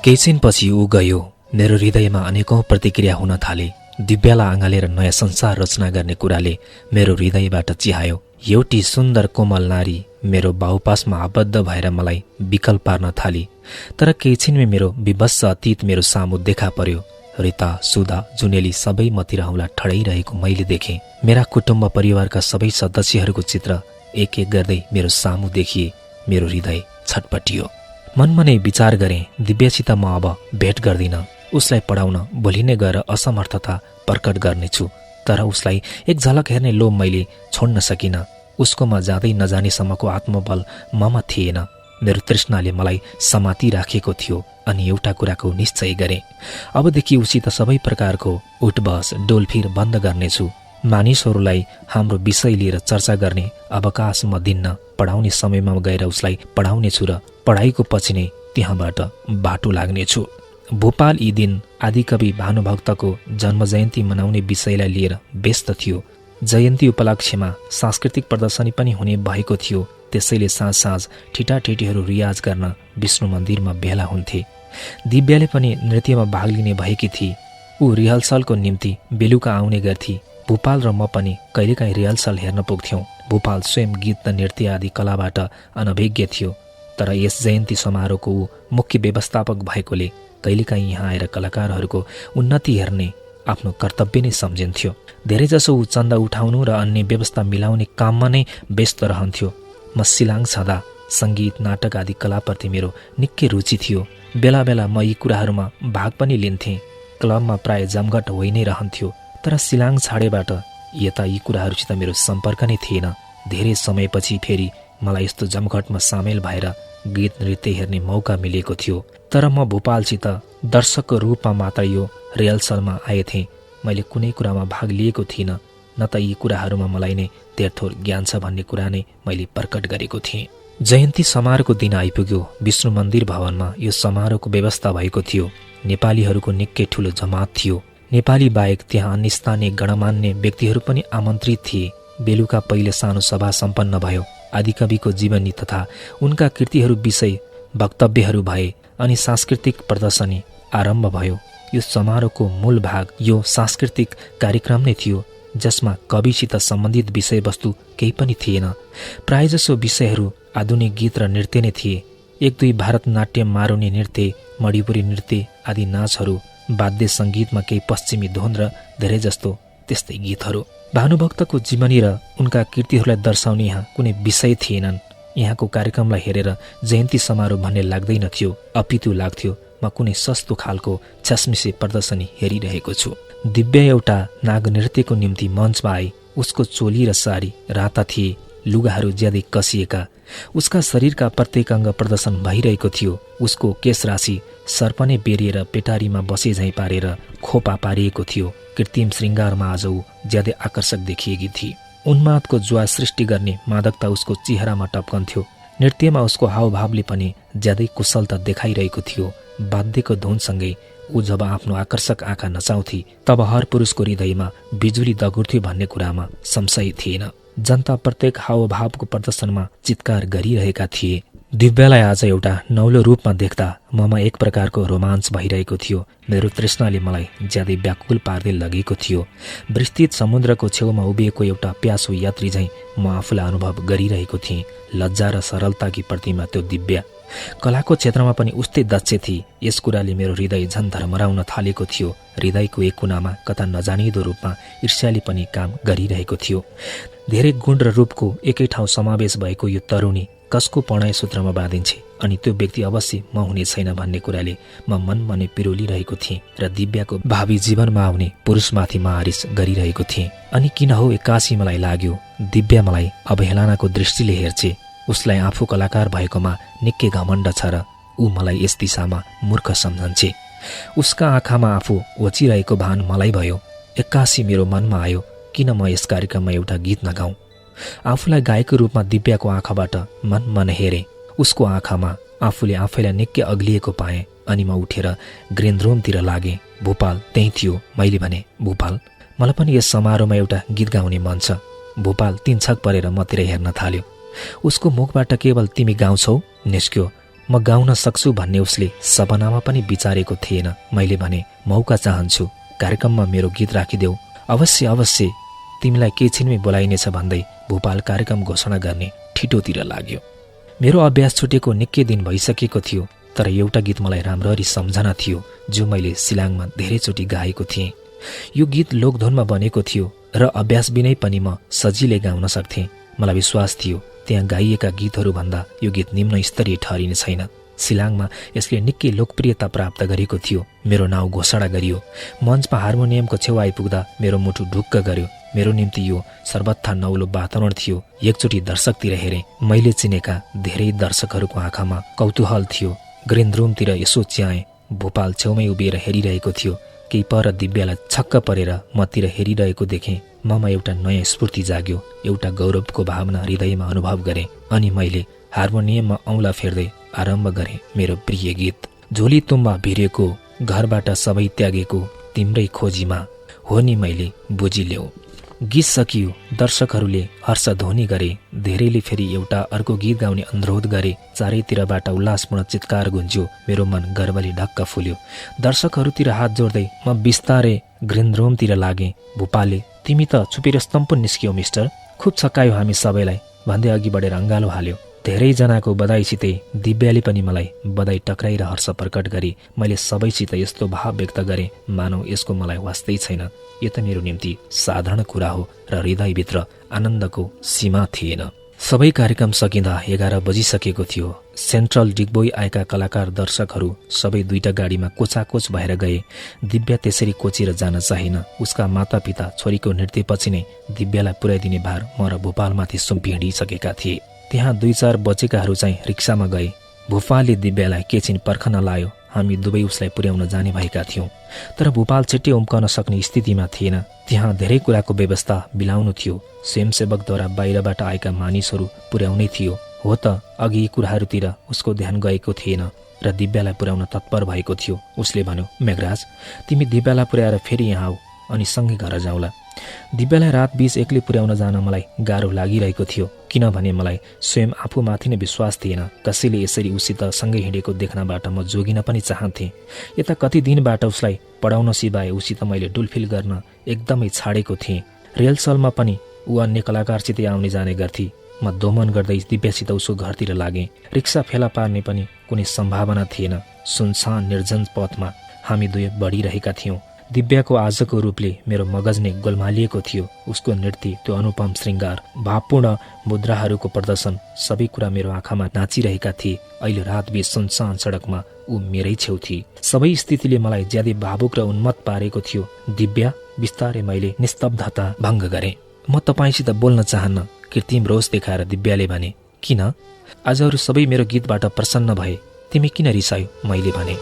केही छिनपछि ऊ गयो। मेरो हृदयमा अनेकौं प्रतिक्रिया हुन थाले। दिव्यालाई आँगालेर नयाँ संसार रचना गर्ने कुराले मेरो हृदयबाट चिहायो। एउटी सुन्दर कोमल नारी मेरो बाहुपासमा आबद्ध भएर मलाई विकल पार्न थाली। तर केही छिनमै मेरो विभत्स अतीत मेरो सामु देखा पर्यो। रिता, सुधा, जुनेली सबै मतिर औँला ठडाइरहेको मैले देखेँ। मेरा कुटुम्ब परिवारका सबै सदस्यहरूको चित्र एक एक गर्दै मेरो सामु देखिए। मेरो हृदय छटपटियो। मनमा नै विचार गरेँ, दिव्यासित म अब भेट गर्दिन। उसलाई पढाउन भोलि नै गएर असमर्थता प्रकट गर्नेछु। तर उसलाई एक झलक हेर्ने लोभ मैले छोड्न सकिनँ। उसकोमा जाँदै नजानेसम्मको आत्मबल ममा थिएन। मेरो तृष्णाले मलाई समाति राखेको थियो अनि एउटा कुराको निश्चय गरेँ, अबदेखि उसित सबै प्रकारको उठबस डोलफिर बन्द गर्नेछु। मानिसहरूलाई हाम्रो विषय लिएर चर्चा गर्ने अवकाश म दिन्न। पढाउने समयमा गएर उसलाई पढाउनेछु र पढाइको पछि नै त्यहाँबाट बाटो लाग्नेछु। भोपाल यी दिन आदिकवि भानुभक्तको जन्मजयन्ती मनाउने विषयलाई लिएर व्यस्त थियो। जयन्ती उपलक्ष्यमा सांस्कृतिक प्रदर्शनी पनि हुने भएको थियो। त्यसैले साँझ साँझ ठिटाठिटीहरू रियाज गर्न विष्णु मन्दिरमा भेला हुन्थे। दिव्याले पनि नृत्यमा भाग लिने भएकी थिए। ऊ रिहर्सलको निम्ति बेलुका आउने गर्थी। भोपाल र म पनि कहिलेकाहीँ रिहर्सल हेर्न पुग्थ्यौँ। भोपाल स्वयं गीत नृत्य आदि कलाबाट अनभिज्ञ थियो। तर यस जयन्ती समारोहको ऊ मुख्य व्यवस्थापक भएकोले कहिलेकाहीँ यहाँ आएर कलाकारहरूको उन्नति हेर्ने आफ्नो कर्तव्य नै सम्झिन्थ्यो। धेरैजसो ऊ चन्दा उठाउनु र अन्य व्यवस्था मिलाउने काममा नै व्यस्त रहन्थ्यो। म सिलाङ छँदा सङ्गीत, नाटक आदि कलाप्रति मेरो निकै रुचि थियो। बेला बेला म यी कुराहरूमा भाग पनि लिन्थेँ। क्लबमा प्राय जमघट होइ नै रहन्थ्यो, तर सिलाङ छाडेबाट यता यी कुराहरूसित मेरो सम्पर्क नै थिएन। धेरै समयपछि फेरि मलाई यस्तो जमघटमा सामेल भएर गीत नृत्य हेर्ने मौका मिलेको थियो। तर म भोपालसित दर्शकको रूपमा मात्र यो रिहर्सलमा आएथेँ। मैले कुनै कुरामा भाग लिएको थिइनँ, न त यी कुराहरूमा मलाई नै धेरथोर ज्ञान छ भन्ने कुरा नै मैले प्रकट गरेको थिएँ। जयन्ती समारोहको दिन आइपुग्यो। विष्णु मन्दिर भवनमा यो समारोहको व्यवस्था भएको थियो। नेपालीहरूको निकै ठुलो जमात थियो। नेपाली बाहेक त्यहाँ अन्य स्थानीय गणमान्य व्यक्तिहरू पनि आमन्त्रित थिए। बेलुका पहिले सानो सभा सम्पन्न भयो। आदिकविको जीवनी तथा उनका कृतिहरू विषय वक्तव्यहरू भए अनि सांस्कृतिक प्रदर्शनी आरम्भ भयो। यो समारोहको मूल भाग यो सांस्कृतिक कार्यक्रम नै थियो, जसमा कविसित सम्बन्धित विषयवस्तु केही पनि थिएन। प्रायजसो विषयहरू आधुनिक गीत र नृत्य नै थिए। एक दुई भारतनाट्यम, मारुनी नृत्य, मणिपुरी नृत्य आदि नाचहरू, वाद्य सङ्गीतमा केही पश्चिमी धुन र धेरै जस्तो त्यस्तै गीतहरू। भानुभक्तको जीवनी र उनका कृतिहरूलाई दर्शाउने यहाँ कुनै विषय थिएनन्। यहाँको कार्यक्रमलाई हेरेर जयन्ती समारोह भन्ने लाग्दैनथ्यो, अपितु लाग्थ्यो म कुनै सस्तो खालको छसमिसे प्रदर्शनी हेरिरहेको छु। दिव्या एउटा नाग नृत्यको निम्ति मञ्चमा आई। उसको चोली र साडी राता थिए, लुगाहरू ज्यादै कसिएका। उसका शरीरका प्रत्येक अङ्ग प्रदर्शन भइरहेको थियो। उसको केश राशि सर्पने बेरिएर पेटारीमा बसे झैँ पारेर खोपा पारिएको थियो। कृत्रिम श्रृङ्गारमा आज ऊ ज्यादै आकर्षक देखिएकी थिए। उन्मादको ज्वा सृष्टि गर्ने मादकता उसको चेहरामा टप्कन्थ्यो। नृत्यमा उसको हावभावले पनि ज्यादै कुशलता देखाइरहेको थियो। वाद्यको धुनसँगै ऊ जब आफ्नो आकर्षक आँखा नचाउँथे तब हर पुरुषको हृदयमा बिजुली दगुर्थ्यो भन्ने कुरामा संशय थिएन। जनता प्रत्येक हावभावको प्रदर्शनमा चित्कार गरिरहेका थिए। दिव्यालाई आज एउटा नौलो रूपमा देख्दा ममा एक प्रकारको रोमाञ्च भइरहेको थियो। मेरो तृष्णाले मलाई ज्यादै व्याकुल पार्दै लगेको थियो। विस्तृत समुद्रको छेउमा उभिएको एउटा प्यासो यात्री झैँ म आफूलाई अनुभव गरिरहेको थिएँ। लज्जा र सरलताकी प्रतिमा त्यो दिव्या। कलाको क्षेत्रमा पनि उस्तै दक्ष थिए। यस कुराले मेरो हृदय झन् धर्मराउन थालेको थियो। हृदयको एक कुनामा कता नजानिदो रूपमा ईर्ष्याले पनि काम गरिरहेको थियो। धेरै गुण र रूपको एकै ठाउँ समावेश भएको यो तरुणी कसको पढाइ सूत्रमा बाँधिन्छे अनि त्यो व्यक्ति अवश्य म हुने छैन भन्ने कुराले म मनमा नै पिरोलिरहेको थिएँ र दिव्याको भावी जीवनमा आउने पुरुषमाथि म आरिस गरिरहेको थिएँ। अनि किन हो एक्कासी मलाई लाग्यो दिव्या मलाई अवहेलनाको दृष्टिले हेर्छे। उसलाई आफू कलाकार भएकोमा निकै घमण्ड छ र ऊ मलाई यस दिशामा मूर्ख सम्झन्छे। उसका आँखामा आफू ओचिरहेको भान मलाई भयो। एक्कासी मेरो मनमा आयो, किन म यस कार्यक्रममा एउटा गीत नगाउँ। आफूलाई गायकको रूपमा दिव्याको आँखाबाट मन हेरे। उसको आँखामा आफूले आफैलाई निकै अग्लिएको पाएँ अनि म उठेर ग्रिन रुमतिर लागेँ। भोपाल त्यही थियो। मैले भने, भोपाल, मलाई पनि यस समारोहमा एउटा गीत गाउने मन छ। भोपाल तीन छक परेर मतिर हेर्न थाल्यो। उसको मुखबाट केवल तिमी गाउँछौ निस्क्यो। म गाउन सक्छु भन्ने उसले सपनामा पनि विचारेको थिएन। मैले भने, मौका चाहन्छु, कार्यक्रममा मेरो गीत राखिदेऊ। अवश्य अवश्य, तिमीलाई केही छिनमै बोलाइनेछ भन्दै भोपाल कार्यक्रम घोषणा गर्ने ठिटोतिर लाग्यो। मेरो अभ्यास छुटेको निकै दिन भइसकेको थियो, तर एउटा गीत मलाई राम्ररी सम्झना थियो जो मैले सिलाङमा धेरैचोटि गाएको थिएँ। यो गीत लोकधुनमा बनेको थियो र अभ्यास बिनै पनि म सजिलै गाउन सक्थेँ। मलाई विश्वास थियो त्यहाँ गाइएका गीतहरूभन्दा यो गीत निम्न स्तरीय ठहरिने छैन। सिलाङमा यसले निकै लोकप्रियता प्राप्त गरेको थियो। मेरो नाउँ घोषणा गरियो। मञ्चमा हार्मोनियमको छेउ आइपुग्दा मेरो मुटु ढुक्क गर्यो। मेरो निम्ति यो सर्वथा नौलो वातावरण थियो। एकचोटि दर्शकतिर हेरेँ। मैले चिनेका धेरै दर्शकहरूको आँखामा कौतूहल थियो। ग्रिन रुमतिर यसो च्याएँ। भोपाल छेउमै उभिएर हेरिरहेको थियो। केही पर दिव्यालाई छक्क परेर मतिर हेरिरहेको देखेँ। ममा एउटा नयाँ स्फूर्ति जाग्यो। एउटा गौरवको भावना हृदयमा अनुभव गरेँ अनि मैले हार्मोनियममा औँला फेर्दै आरम्भ गरेँ मेरो प्रिय गीत। झोली तुम्बा भिरेको, घरबाट सबै त्यागेको, तिम्रै खोजीमा हो नि मैले बुझिल्यौ। गीत सकियो। दर्शकहरूले हर्षध्वनि गरे। धेरैले फेरि एउटा अर्को गीत गाउने अनुरोध गरे। चारैतिरबाट उल्लासपूर्ण चित्कार गुन्ज्यो। मेरो मन गर्वले ढक्क फुल्यो। दर्शकहरूतिर हात जोड्दै म बिस्तारै ग्रिन रुमतिर लागेँ। भोपालले, तिमी त छुपेर स्तम्प निस्कियो मिस्टर, खुब छक्कायो हामी सबैलाई भन्दै अघि बढेर अँगालो हाल्यो। धेरैजनाको बधाईसितै दिव्याले पनि मलाई बधाई टक्राएर हर्ष प्रकट गरे। मैले सबैसित यस्तो भाव व्यक्त गरेँ मानौ यसको मलाई वास्तै छैन। यो त मेरो निम्ति साधारण कुरा हो र हृदयभित्र आनन्दको सीमा थिएन। सबै कार्यक्रम सकिँदा 11 बजिसकेको थियो। सेन्ट्रल डिगबोई आएका कलाकार दर्शकहरू सबै दुईटा गाडीमा कोचाकोच भएर गए। दिव्या त्यसरी कोचेर जान चाहिन। उसका मातापिता छोरीको नृत्यपछि नै दिव्यालाई पुर्याइदिने भार म र भोपालमाथि सुम्पिहिँडिसकेका थिए। त्यहाँ 2-4 बचेकाहरू चाहिँ रिक्सामा गए। भोपालले दिव्यालाई केचिन पर्खन लायो। हामी दुवै उसलाई पुर्याउन जाने भएका थियौँ। तर भोपाल छिट्टै उम्कन सक्ने स्थितिमा थिएन। त्यहाँ धेरै कुराको व्यवस्था मिलाउनु थियो। स्वयंसेवकद्वारा बाहिरबाट आएका मानिसहरू पुर्याउनै थियो। हो त अघि यी कुराहरूतिर उसको ध्यान गएको थिएन र दिव्यालाई पुर्याउन तत्पर भएको थियो। उसले भन्यो, मेघराज, तिमी दिव्यालाई पुर्याएर फेरि यहाँ आऊ अनि सँगै घर जाउँला। दिव्यालाई रात 20 एक्लै पुर्याउन जान मलाई गाह्रो लागिरहेको थियो, किनभने मलाई स्वयं आफूमाथि नै विश्वास थिएन। कसैले यसरी उसित सँगै हिँडेको देख्नबाट म जोगिन पनि चाहन्थेँ। यता कति दिनबाट उसलाई पढाउन सिवाय उसित मैले डुलफिल गर्न एकदमै छाडेको थिएँ। रिहर्सलमा पनि ऊ अन्य कलाकारसितै आउने जाने गर्थी। म दोमन गर्दै दिव्यासित उसको घरतिर लागेँ। रिक्सा फेला पार्ने पनि कुनै सम्भावना थिएन। सुनसान निर्जन पथमा हामी दुवै बढिरहेका थियौँ। दिव्याको आजको रूपले मेरो मगज नै गोलमालिएको थियो। उसको नृत्य, त्यो अनुपम श्रृङ्गार, भावपूर्ण मुद्राहरूको प्रदर्शन, सबै कुरा मेरो आँखामा नाचिरहेका थिए। अहिले रात 20 सुनसान सडकमा ऊ मेरै छेउ थिए। सबै स्थितिले मलाई ज्यादै भावुक र उन्मत्त पारेको थियो। दिव्या, बिस्तारै मैले निस्तब्धता भङ्ग गरेँ। म तपाईँसित बोल्न चाहन्न, कृत्रिम रोष देखाएर दिव्याले भने। किन? आज अरू सबै मेरो गीतबाट प्रसन्न भए, तिमी किन रिसायो? मैले भने।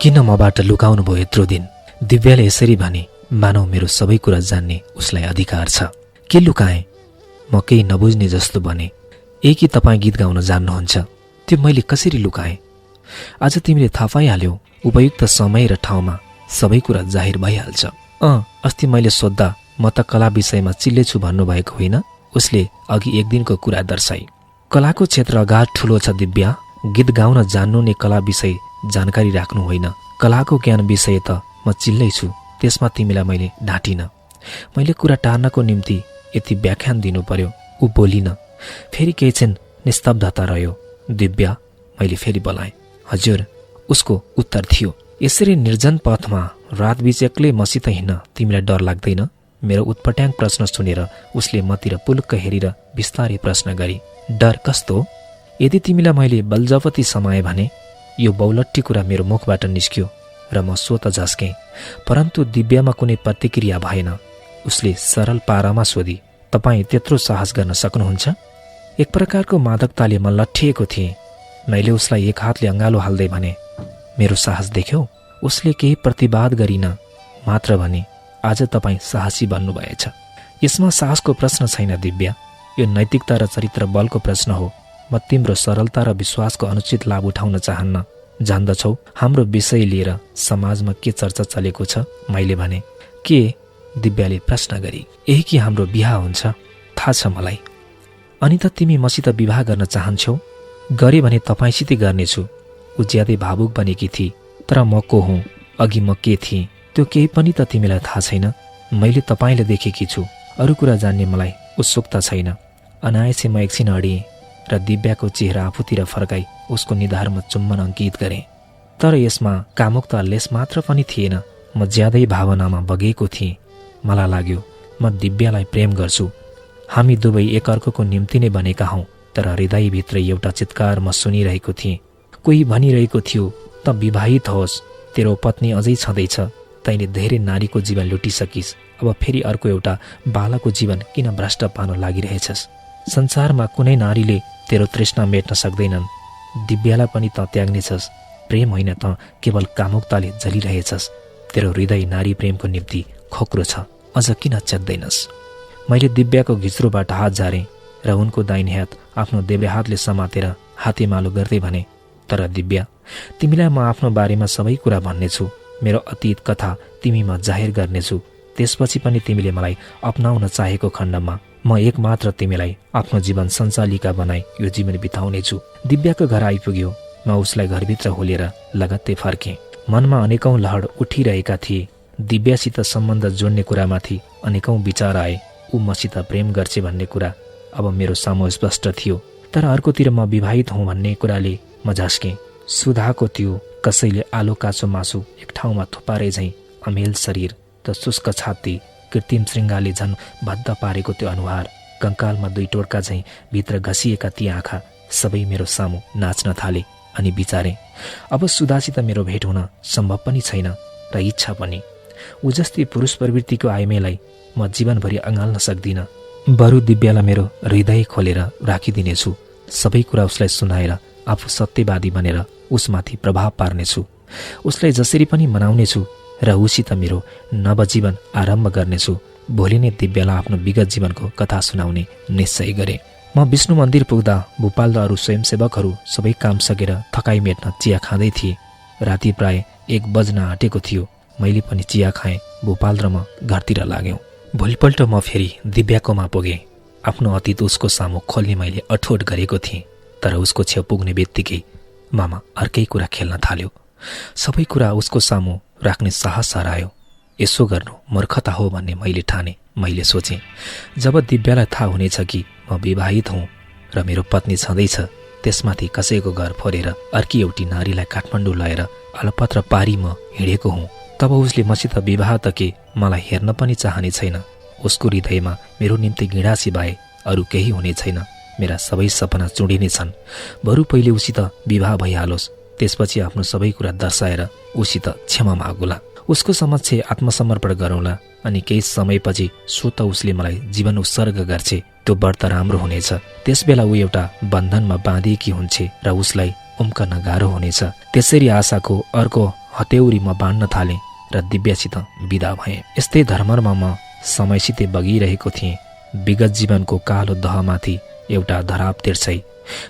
किन मबाट लुकाउनु भयो यत्रो दिन? दिव्याले यसरी भने, मानव मेरो सबै कुरा जान्ने उसलाई अधिकार छ। के लुकाएँ? म केही नबुझ्ने जस्तो भने। कि तपाईँ गीत गाउन जान्नुहुन्छ? त्यो मैले कसरी लुकाएँ? आज तिमीले थाहा पाइहाल्यौ। उपयुक्त समय र ठाउँमा सबै कुरा जाहिर भइहाल्छ। अस्ति मैले सोद्धा म त कला विषयमा चिल्ले छु भन्नुभएको होइन? उसले अघि एक दिनको कुरा दर्शाई। कलाको क्षेत्र अगाध ठुलो छ दिव्या। गीत गाउन जान्नु नै कला विषय जानकारी राख्नु होइन। कलाको ज्ञान विषय त म चिल्लै छु, त्यसमा तिमीलाई मैले ढाँटिन। मैले कुरा टार्नको निम्ति यति व्याख्यान दिनु पर्यो। ऊ बोलिन। फेरि केही क्षण निस्तब्धता रह्यो। दिव्या, मैले फेरि बोलाएँ। हजुर, उसको उत्तर थियो। यसरी निर्जन पथमा रात बीच एक्लै मसित हिँड्न तिमीलाई डर लाग्दैन? मेरो उत्पट्याङ प्रश्न सुनेर उसले मतिर पुलुक्क हेरेर बिस्तारै प्रश्न गरी। डर कस्तो? यदि तिमीलाई मैले बलजबती समाए भने? यो बौलट्टी कुरा मेरो मुखबाट निस्क्यो र म स्वत झस्केँ। परन्तु दिव्यामा कुनै प्रतिक्रिया भएन। उसले सरल पारामा सोधी, तपाईँ त्यत्रो साहस गर्न सक्नुहुन्छ? एक प्रकारको मादकताले म लट्ठिएको थिएँ। मैले उसलाई एक हातले अँगालो हाल्दै भने, मेरो साहस देख्यौ? उसले केही प्रतिवाद गरिन, मात्र भने, आज तपाईँ साहसी बन्नुभएछ। यसमा साहसको प्रश्न छैन दिव्या, यो नैतिकता र चरित्र बलको प्रश्न हो। म तिम्रो सरलता र विश्वासको अनुचित लाभ उठाउन चाहन्न। जान्दछौ हाम्रो विषय लिएर समाजमा के चर्चा चलेको छ? मैले भने। के? दिव्याले प्रश्न गरी। यही कि हाम्रो बिहा हुन्छ। थाहा छ मलाई। अनि त तिमी मसित विवाह गर्न चाहन्छौ? गरे भने तपाईँसितै गर्नेछु। ऊ ज्यादै भावुक बनेकी थिए। तर म को हुँ, अघि म के थिएँ, त्यो केही पनि त तिमीलाई थाहा छैन। मैले तपाईँले देखेकी छु। अरू कुरा जान्ने मलाई उत्सुकता छैन। अनायासै म एकछिन अडिएँ र दिव्याको चेहरा आफूतिर फर्काई उसको निधारमा चुम्बन अङ्कित गरेँ। तर यसमा कामुकता लेस मात्र पनि थिएन। म ज्यादै भावनामा बगेको थिएँ। मलाई लाग्यो म दिव्यालाई प्रेम गर्छु। हामी दुवै एकअर्काको निम्ति नै बनेका हौँ। तर हृदयभित्र एउटा चित्कार म सुनिरहेको थिएँ। कोही भनिरहेको थियो, त विवाहित होस्, तेरो पत्नी अझै छँदैछ। तैँले धेरै नारीको जीवन लुटिसकिस्, अब फेरि अर्को एउटा बालको जीवन किन भ्रष्ट पार्न लागिरहेछस्? संसारमा कुनै नारीले तेरो तृष्णा मेट्न सक्दैनन्। दिव्यालाई पनि त त्याग्नेछस्। प्रेम होइन त केवल कामुकताले जलिरहेछस्। तेरो हृदय नारी प्रेमको निम्ति खोक्रो छ, अझ किन च्याक्दैनस्? मैले दिव्याको घिच्रोबाट हात झारेँ र उनको दाहिने हात आफ्नो देब्रे हातले समातेर हातेमालो गर्दै भने, तर दिव्या, तिमीलाई म आफ्नो बारेमा सबै कुरा भन्नेछु। मेरो अतीत कथा तिमीमा जाहेर गर्नेछु। त्यसपछि पनि तिमीले मलाई अपनाउन चाहेको खण्डमा म एकमात्र तिमीलाई आफ्नो जीवन सञ्चालिका बनाई यो जीवन बिताउनेछु। दिव्याको घर आइपुग्यो। म उसलाई घरभित्र होलेर लगत्तै फर्केँ। मनमा अनेकौं लहर उठिरहेका थिए। दिव्यासित सम्बन्ध जोड्ने कुरामाथि अनेकौं विचार आए। ऊ मसित प्रेम गर्छ भन्ने कुरा अब मेरो सामु स्पष्ट थियो। तर अर्कोतिर म विवाहित हुँ भन्ने कुराले म झस्केँ। सुधाको त्यो कसैले आलो काँचो मासु एक ठाउँमा थुपारे झैँ अमेल शरीर, त शुष्क छाती, कृत्रिम श्रृङ्गारले झन् भद्द पारेको त्यो अनुहार, कङ्कालमा 2 टोड्का झैँ भित्र घसिएका ती आँखा सबै मेरो सामु नाच्न थाले। अनि विचारे अब सुधासित मेरो भेट हुन सम्भव पनि छैन र इच्छा पनि। ऊ जस्तै पुरुष प्रवृत्तिको आइमेलाई म जीवनभरि अँगाल्न सक्दिनँ। बरु दिव्यालाई मेरो हृदय खोलेर राखिदिनेछु। सबै कुरा उसलाई सुनाएर आफू सत्यवादी बनेर उसमाथि प्रभाव पार्नेछु। उसलाई जसरी पनि मनाउनेछु र उसित मेरो नवजीवन आरम्भ गर्नेछु। भोलि नै दिव्यालाई आफ्नो विगत जीवनको कथा सुनाउने निश्चय गरे। म विष्णु मन्दिर पुग्दा भोपाल र अरू स्वयंसेवकहरू सबै काम सकेर थकाइ मेट्न चिया खाँदै थिए। राति प्राय 1 बज्न आँटेको थियो। मैले पनि चिया खाएँ। भोपाल र म घरतिर लाग्यौँ। भोलिपल्ट म फेरि दिव्याकोमा पुगेँ। आफ्नो अतीत उसको सामु खोल्ने मैले अठोट गरेको थिएँ। तर उसको छेउ पुग्ने बित्तिकै मामा अर्कै कुरा खेल्न थाल्यो। सबै कुरा उसको सामु राख्ने साहस हरायो। यसो गर्नु मूर्खता हो भन्ने मैले ठाने। मैले सोचेँ जब दिव्यालाई थाहा हुनेछ कि म विवाहित हुँ र मेरो पत्नी छँदैछ, त्यसमाथि कसैको घर फोरेर अर्की एउटी नारीलाई काठमाडौँ लगेर अलपत्र पारी म हिँडेको हुँ, तब उसले मसित विवाह त के मलाई हेर्न पनि चाहने छैन। उसको हृदयमा मेरो निम्ति घृणा सिवाय अरू केही हुने छैन। मेरा सबै सपना चुडिने छन्। बरु पहिले उसित विवाह भइहालोस्, त्यसपछि आफ्नो सबै कुरा दर्शाएर उसित क्षमा मागुला, उसको समक्ष आत्मसमर्पण गरौँला। अनि केही समयपछि स्वतः उसले मलाई जीवन उत्सर्ग गर्छे, त्यो व्रत राम्रो हुनेछ। त्यसबेला ऊ एउटा बन्धनमा बाँधिएकी हुन्छे र उसलाई उम्कन गाह्रो हुनेछ। त्यसरी आशाको अर्को हतेउरी म बाँड्न थालेँ र दिव्यासित विदा भएँ। यस्तै धर्ममा म समयसित बगिरहेको थिएँ। विगत जीवनको कालो दहमाथि एउटा धराप तिर्छै,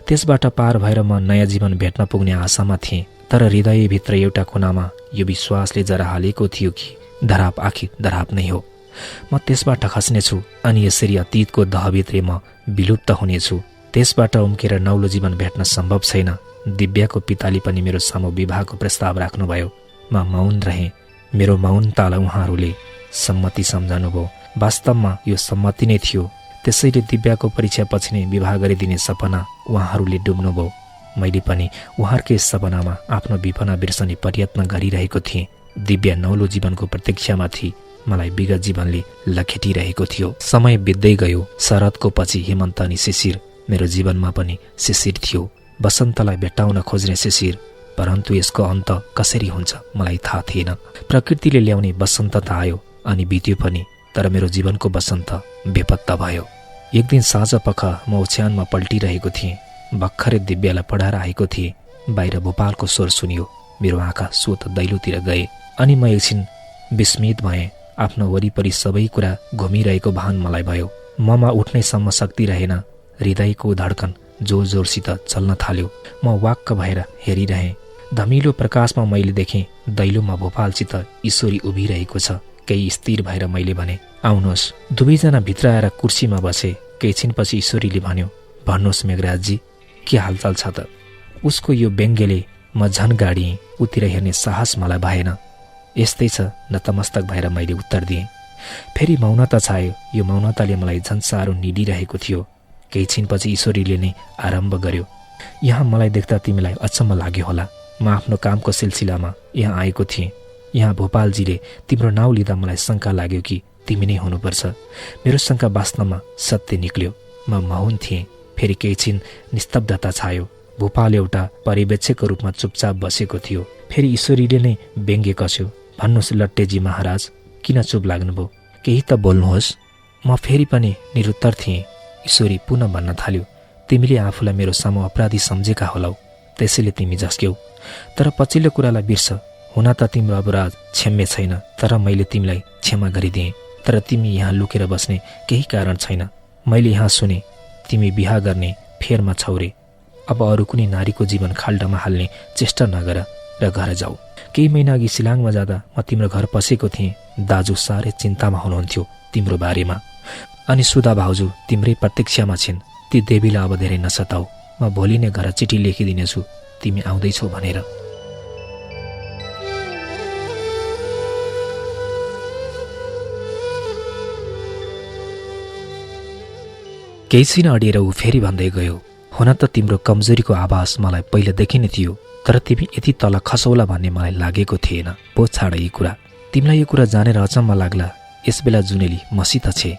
त्यसबाट पार भएर म नयाँ जीवन भेट्न पुग्ने आशामा थिएँ। तर हृदयभित्र एउटा कुनामा यो विश्वासले जरा हालेको थियो कि धराप आखिर धराप नै हो, म त्यसबाट खस्नेछु अनि यसरी अतीतको दहभित्रै म विलुप्त हुनेछु। त्यसबाट उम्केर नौलो जीवन भेट्न सम्भव छैन। दिव्याको पिताले पनि मेरो सामु विवाहको प्रस्ताव राख्नुभयो। म मौन रहेँ। मेरो मौनतालाई उहाँहरूले सम्मति सम्झनुभयो। वास्तवमा यो सम्मति नै थियो। त्यसैले दिव्याको परीक्षापछि नै विवाह गरिदिने सपना उहाँहरूले डुब्नुभयो। मैले पनि उहाँहरूकै सपनामा आफ्नो विपना बिर्सने प्रयत्न गरिरहेको थिएँ। दिव्या नौलो जीवनको प्रतीक्षामा थिए। मलाई विगत जीवनले लखेटिरहेको थियो। समय बित्दै गयो। शरदको पछि हेमन्त अनि शिशिर। मेरो जीवनमा पनि शिशिर थियो, वसन्तलाई भेट्टाउन खोज्ने शिशिर। परन्तु यसको अन्त कसरी हुन्छ मलाई थाहा थिएन। प्रकृतिले ल्याउने वसन्त त आयो अनि बित्यो पनि, तर मेरो जीवनको वसन्त बेपत्ता भयो। एक दिन साँझ पख म ओछ्यानमा पल्टिरहेको थिएँ। भर्खरै दिव्यालाई पढाएर आएको थिएँ। बाहिर भोपालको स्वर सुनियो। मेरो आँखा स्वत दैलोतिर गए अनि म एकछिन विस्मित भएँ। आफ्नो वरिपरि सबै कुरा घुमिरहेको भान मलाई भयो। ममा उठ्नैसम्म शक्ति रहेन। हृदयको धड्कन जोर जोरसित चल्न थाल्यो। म वाक्क भएर हेरिरहेँ। धमिलो प्रकाशमा मैले देखेँ दैलोमा भोपालसित ईश्वरी उभिरहेको छ। केही स्थिर भएर मैले भने, आउनुहोस्। दुवैजना भित्र आएर कुर्सीमा बसे। केही छिनपछि ईश्वरीले भन्यो, भन्नुहोस् मेघराजजी, के हालचाल छ त? उसको यो व्यङ्ग्यले म झन गाडिएँ। उतिर हेर्ने साहस मलाई भएन। यस्तै छ, नतमस्तक भएर मैले उत्तर दिएँ। फेरि मौनता छायो। यो मौनताले मलाई झन् साह्रो निडिरहेको थियो। केही छिनपछि ईश्वरीले नै आरम्भ गर्यो, यहाँ मलाई देख्दा तिमीलाई अचम्म लाग्यो होला। म आफ्नो कामको सिलसिलामा यहाँ आएको थिएँ। यहाँ भोपालजीले तिम्रो नाउँ लिँदा मलाई शङ्का लाग्यो कि तिमी नै हुनुपर्छ। मेरो शङ्का वास्तवमा सत्य निक्ल्यो। म मौन थिएँ। फेरि केही छिन निस्तब्धता छायो। भोपाल एउटा पर्यवेक्षकको रूपमा चुपचाप बसेको थियो। फेरि ईश्वरीले नै व्यङ्ग्य कस्यो, भन्नुहोस् लट्टेजी महाराज, किन चुप लाग्नुभयो? केही त बोल्नुहोस्। म फेरि पनि निरुत्तर थिएँ। ईश्वरी पुनः भन्न थाल्यो, तिमीले आफूलाई मेरो सामु अपराधी सम्झेका होलाउ, त्यसैले तिमी झस्क्यौ। तर पछिल्लो कुरालाई बिर्स। हुन त तिम्रो अपराध क्षम्य छैन, तर मैले तिमीलाई क्षमा गरिदिएँ। तर तिमी यहाँ लुकेर बस्ने केही कारण छैन। मैले यहाँ सुने तिमी बिहा गर्ने फेरमा छौरे। अब अरू कुनै नारीको जीवन खाल्डामा हाल्ने चेष्टा नगर र घर जाऊ। केही महिना अघि सिलाङमा जाँदा म तिम्रो घर पसेको थिएँ। दाजु साह्रै चिन्तामा हुनुहुन्थ्यो तिम्रो बारेमा। अनि सुधा भाउजू तिम्रै प्रतीक्षामा छिन्। ती देवीलाई अब धेरै नसताऊ। म भोलि नै घर चिठी लेखिदिनेछु तिमी आउँदैछौ भनेर। केही छिन अडिएर ऊ फेरि भन्दै गयो, हुन त तिम्रो कमजोरीको आभास मलाई पहिलेदेखि नै थियो, तर तिमी यति तल खसौला भन्ने मलाई लागेको थिएन। पो छाड यी कुरा। तिमीलाई यो कुरा जानेर अचम्म लाग्ला, यसबेला जुनेली मसित छे।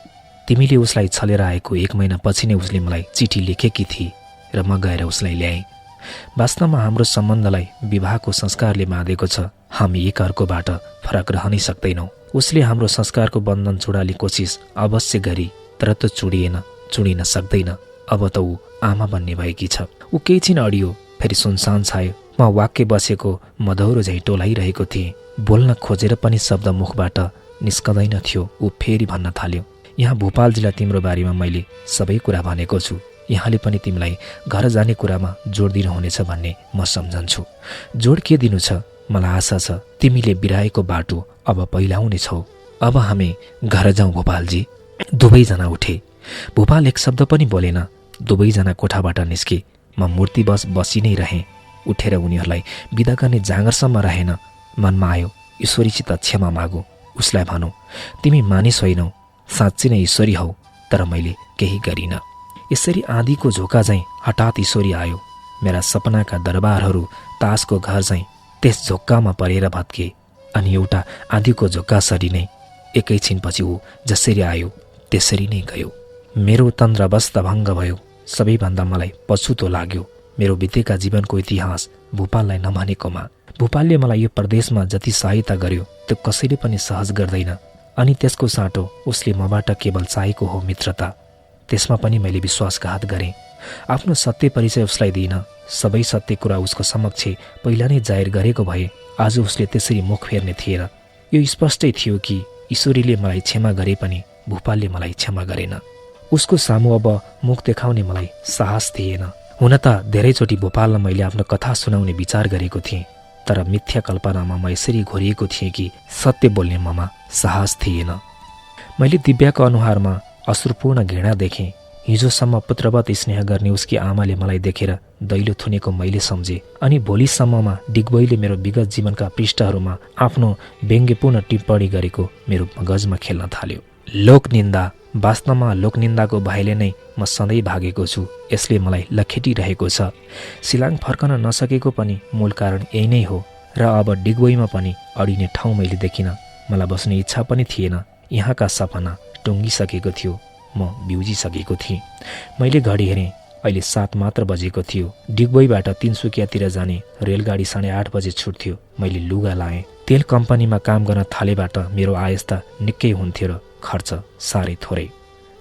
तिमीले उसलाई छलेर आएको 1 महिनापछि नै उसले मलाई चिठी लेखेकी थिए र म गएर उसलाई ल्याएँ। वास्तवमा हाम्रो सम्बन्धलाई विवाहको संस्कारले बाँधेको छ। हामी एकअर्कोबाट फरक रहनै सक्दैनौँ। उसले हाम्रो संस्कारको बन्धन चुडाली कोसिस अवश्य गरी, तर त्यो चुडिन सक्दैन। अब त ऊ आमा बन्ने भएकी छ। ऊ केही छिन अडियो, फेरि सुनसान छायो। म वाक्य बसेको मधौरो झैँ टोलाइरहेको थिएँ। बोल्न खोजेर पनि शब्द मुखबाट निस्कँदैन थियो। ऊ फेरि भन्न थाल्यो, यहाँ भोपालजीलाई तिम्रो बारेमा मैले सबै कुरा भनेको छु। यहाँले पनि तिमीलाई घर जाने कुरामा जोड दिनुहुनेछ भन्ने म सम्झन्छु। जोड के दिनु छ? मलाई आशा छ तिमीले बिराएको बाटो अब पहिलाउने छौ। अब हामी घर जाउँ भोपालजी। दुवैजना उठे। भोपाल एक शब्द पनि बोलेन। दुवैजना कोठाबाट निस्के। म मूर्तिवश बसी नै रहेँ। उठेर उनीहरूलाई बिदा गर्ने जाँगरसम्म रहेन। मनमा आयो, ईश्वरीसित क्षमा मागु। उसलाई भनौ, तिमी मानिस होइनौ, साँच्चै नै ईश्वरी हौ। तर मैले केही गरिनँ। यसरी आँधीको झोका झैँ हठात ईश्वरी आयो। मेरा सपनाका दरबारहरू तासको घर झैँ त्यस झोक्कामा परेर भत्के। अनि एउटा आँधीको झोक्का सरी नै एकैछिनपछि ऊ जसरी आयो त्यसरी नै गयो। मेरो तन्त्रवस्त भङ्ग भयो। सबैभन्दा मलाई पछुतो लाग्यो मेरो बितेका जीवनको इतिहास भोपाललाई नभनेकोमा। भोपालले मलाई यो प्रदेशमा जति सहायता गर्यो त्यो कसैले पनि सहज गर्दैन। अनि त्यसको साटो उसले मबाट केवल चाहेको हो मित्रता। त्यसमा पनि मैले विश्वासघात गरेँ। आफ्नो सत्य परिचय उसलाई दिइन। सबै सत्य कुरा उसको समक्ष पहिला नै जाहेर गरेको भए आज उसले त्यसरी मुख फेर्ने थिएन। यो स्पष्टै थियो कि ईश्वरीले मलाई क्षमा गरे पनि भोपालले मलाई क्षमा गरेन। उसको सामु अब मुख देखाउने मलाई साहस थिएन। हुन त धेरैचोटि भोपाललाई मैले आफ्नो कथा सुनाउने विचार गरेको थिएँ, तर मिथ्या कल्पनामा म यसरी घोरिएको थिएँ कि सत्य बोल्ने ममा साहस थिएन। मैले दिव्याको अनुहारमा अश्रुपूर्ण घृणा देखेँ। हिजोसम्म पुत्रवत स्नेह गर्ने उसकी आमाले मलाई देखेर दैलो थुनेको मैले सम्झेँ। अनि भोलिसम्ममा डिगबोईले मेरो विगत जीवनका पृष्ठहरूमा आफ्नो व्यङ्ग्यपूर्ण टिप्पणी गरेको मेरो मगजमा खेल्न थाल्यो। लोकनिन्दा, वास्तवमा लोकनिन्दाको भयले नै म सधैँ भागेको छु। यसले मलाई लखेटिरहेको छ। सिलाङ फर्कन नसकेको पनि मूल कारण यही नै हो। र अब डिगबोईमा पनि अडिने ठाउँ मैले देखिनँ। मलाई बस्ने इच्छा पनि थिएन। यहाँका सपना टुङ्गिसकेको थियो। म बिउजिसकेको थिएँ। मैले घडी हेरेँ। अहिले 7 मात्र बजेको थियो। डिगबोईबाट तिनसुकियातिर जाने रेलगाडी 8:30 बजे छुट्थ्यो। मैले लुगा लाएँ। तेल कम्पनीमा काम गर्न थालेबाट मेरो आयस्ता निकै हुन्थ्यो र खर्च साह्रै थोरै।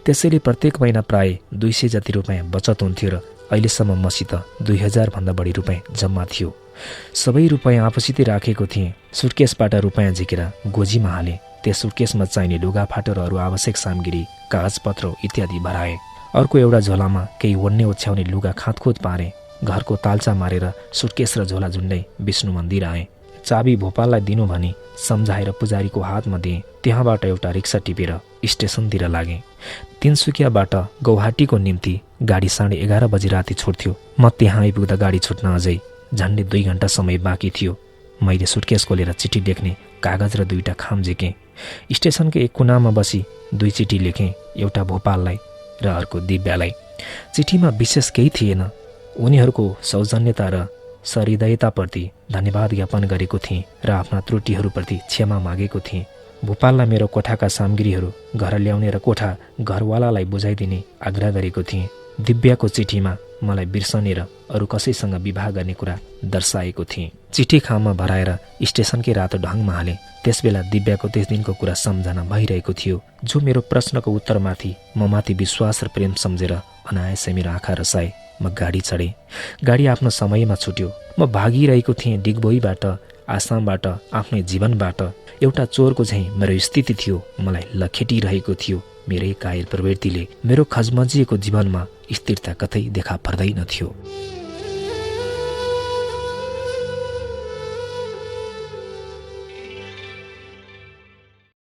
त्यसैले प्रत्येक महिना प्राय 200 जति रुपियाँ बचत हुन्थ्यो र अहिलेसम्म मसित 2000 भन्दा बढी रुपियाँ जम्मा थियो। सबै रुपियाँ आफूसितै राखेको थिएँ। सुटकेसबाट रुपियाँ झिकेर गोजीमा हालेँ। त्यस सुटकेसमा चाहिने लुगाफाटो र अरू आवश्यक सामग्री, कागजपत्र इत्यादि भराएँ। अर्को एउटा झोलामा केही ओढ्ने ओछ्याउने लुगा खाँतखुत पारेँ। घरको तालचा मारेर सुटकेस र झोला झुन्डै विष्णु मन्दिर आएँ। चाबी भोपाललाई दिनु भनी सम्झाएर पुजारीको हातमा दिएँ। त्यहाँबाट एउटा रिक्सा टिपेर स्टेसनतिर लागेँ। तिनसुकियाबाट गौहाटीको निम्ति गाडी 11:30 बजी राति छुट्थ्यो। म त्यहाँ आइपुग्दा गाडी छुट्न अझै झन्डै 2 घण्टा समय बाँकी थियो। मैले सुटकेस खोलेर चिठी लेख्ने कागज र 2टा खाम झिकेँ। स्टेसनकै एक कुनामा बसी 2 चिठी लेखेँ, एउटा भोपाललाई र अर्को दिव्यालाई। चिठीमा विशेष केही थिएन। उनीहरूको सौजन्यता र सहृदयताप्रति धन्यवाद ज्ञापन गरेको थिएँ र आफ्ना त्रुटिहरूप्रति क्षमा मागेको थिएँ। भोपाललाई मेरो कोठाका सामग्रीहरू घर ल्याउने र कोठा घरवालालाई बुझाइदिने आग्रह गरेको थिएँ। दिव्याको चिठीमा मलाई बिर्सने र अरू कसैसँग विवाह गर्ने कुरा दर्शाएको थिएँ। चिठी खाममा भराएर स्टेसनकै रातो ढङ्गमा हालेँ। त्यसबेला दिव्याको त्यस दिनको कुरा सम्झना भइरहेको थियो, जो मेरो प्रश्नको उत्तरमाथि ममाथि विश्वास र प्रेम सम्झेर अनायासै मेरो आँखा रसाए। म गाडी चढेँ। गाडी आफ्नो समयमा छुट्यो। म भागिरहेको थिएँ डिगबोईबाट, आसामबाट, आफ्नै जीवनबाट। एउटा चोरको झैँ मेरो स्थिति थियो। मलाई लखेटिरहेको थियो। मेरै कायर प्रवृत्तिले मेरो खजमजिएको जीवनमा स्थिरता कतै देखा पर्दैन थियो।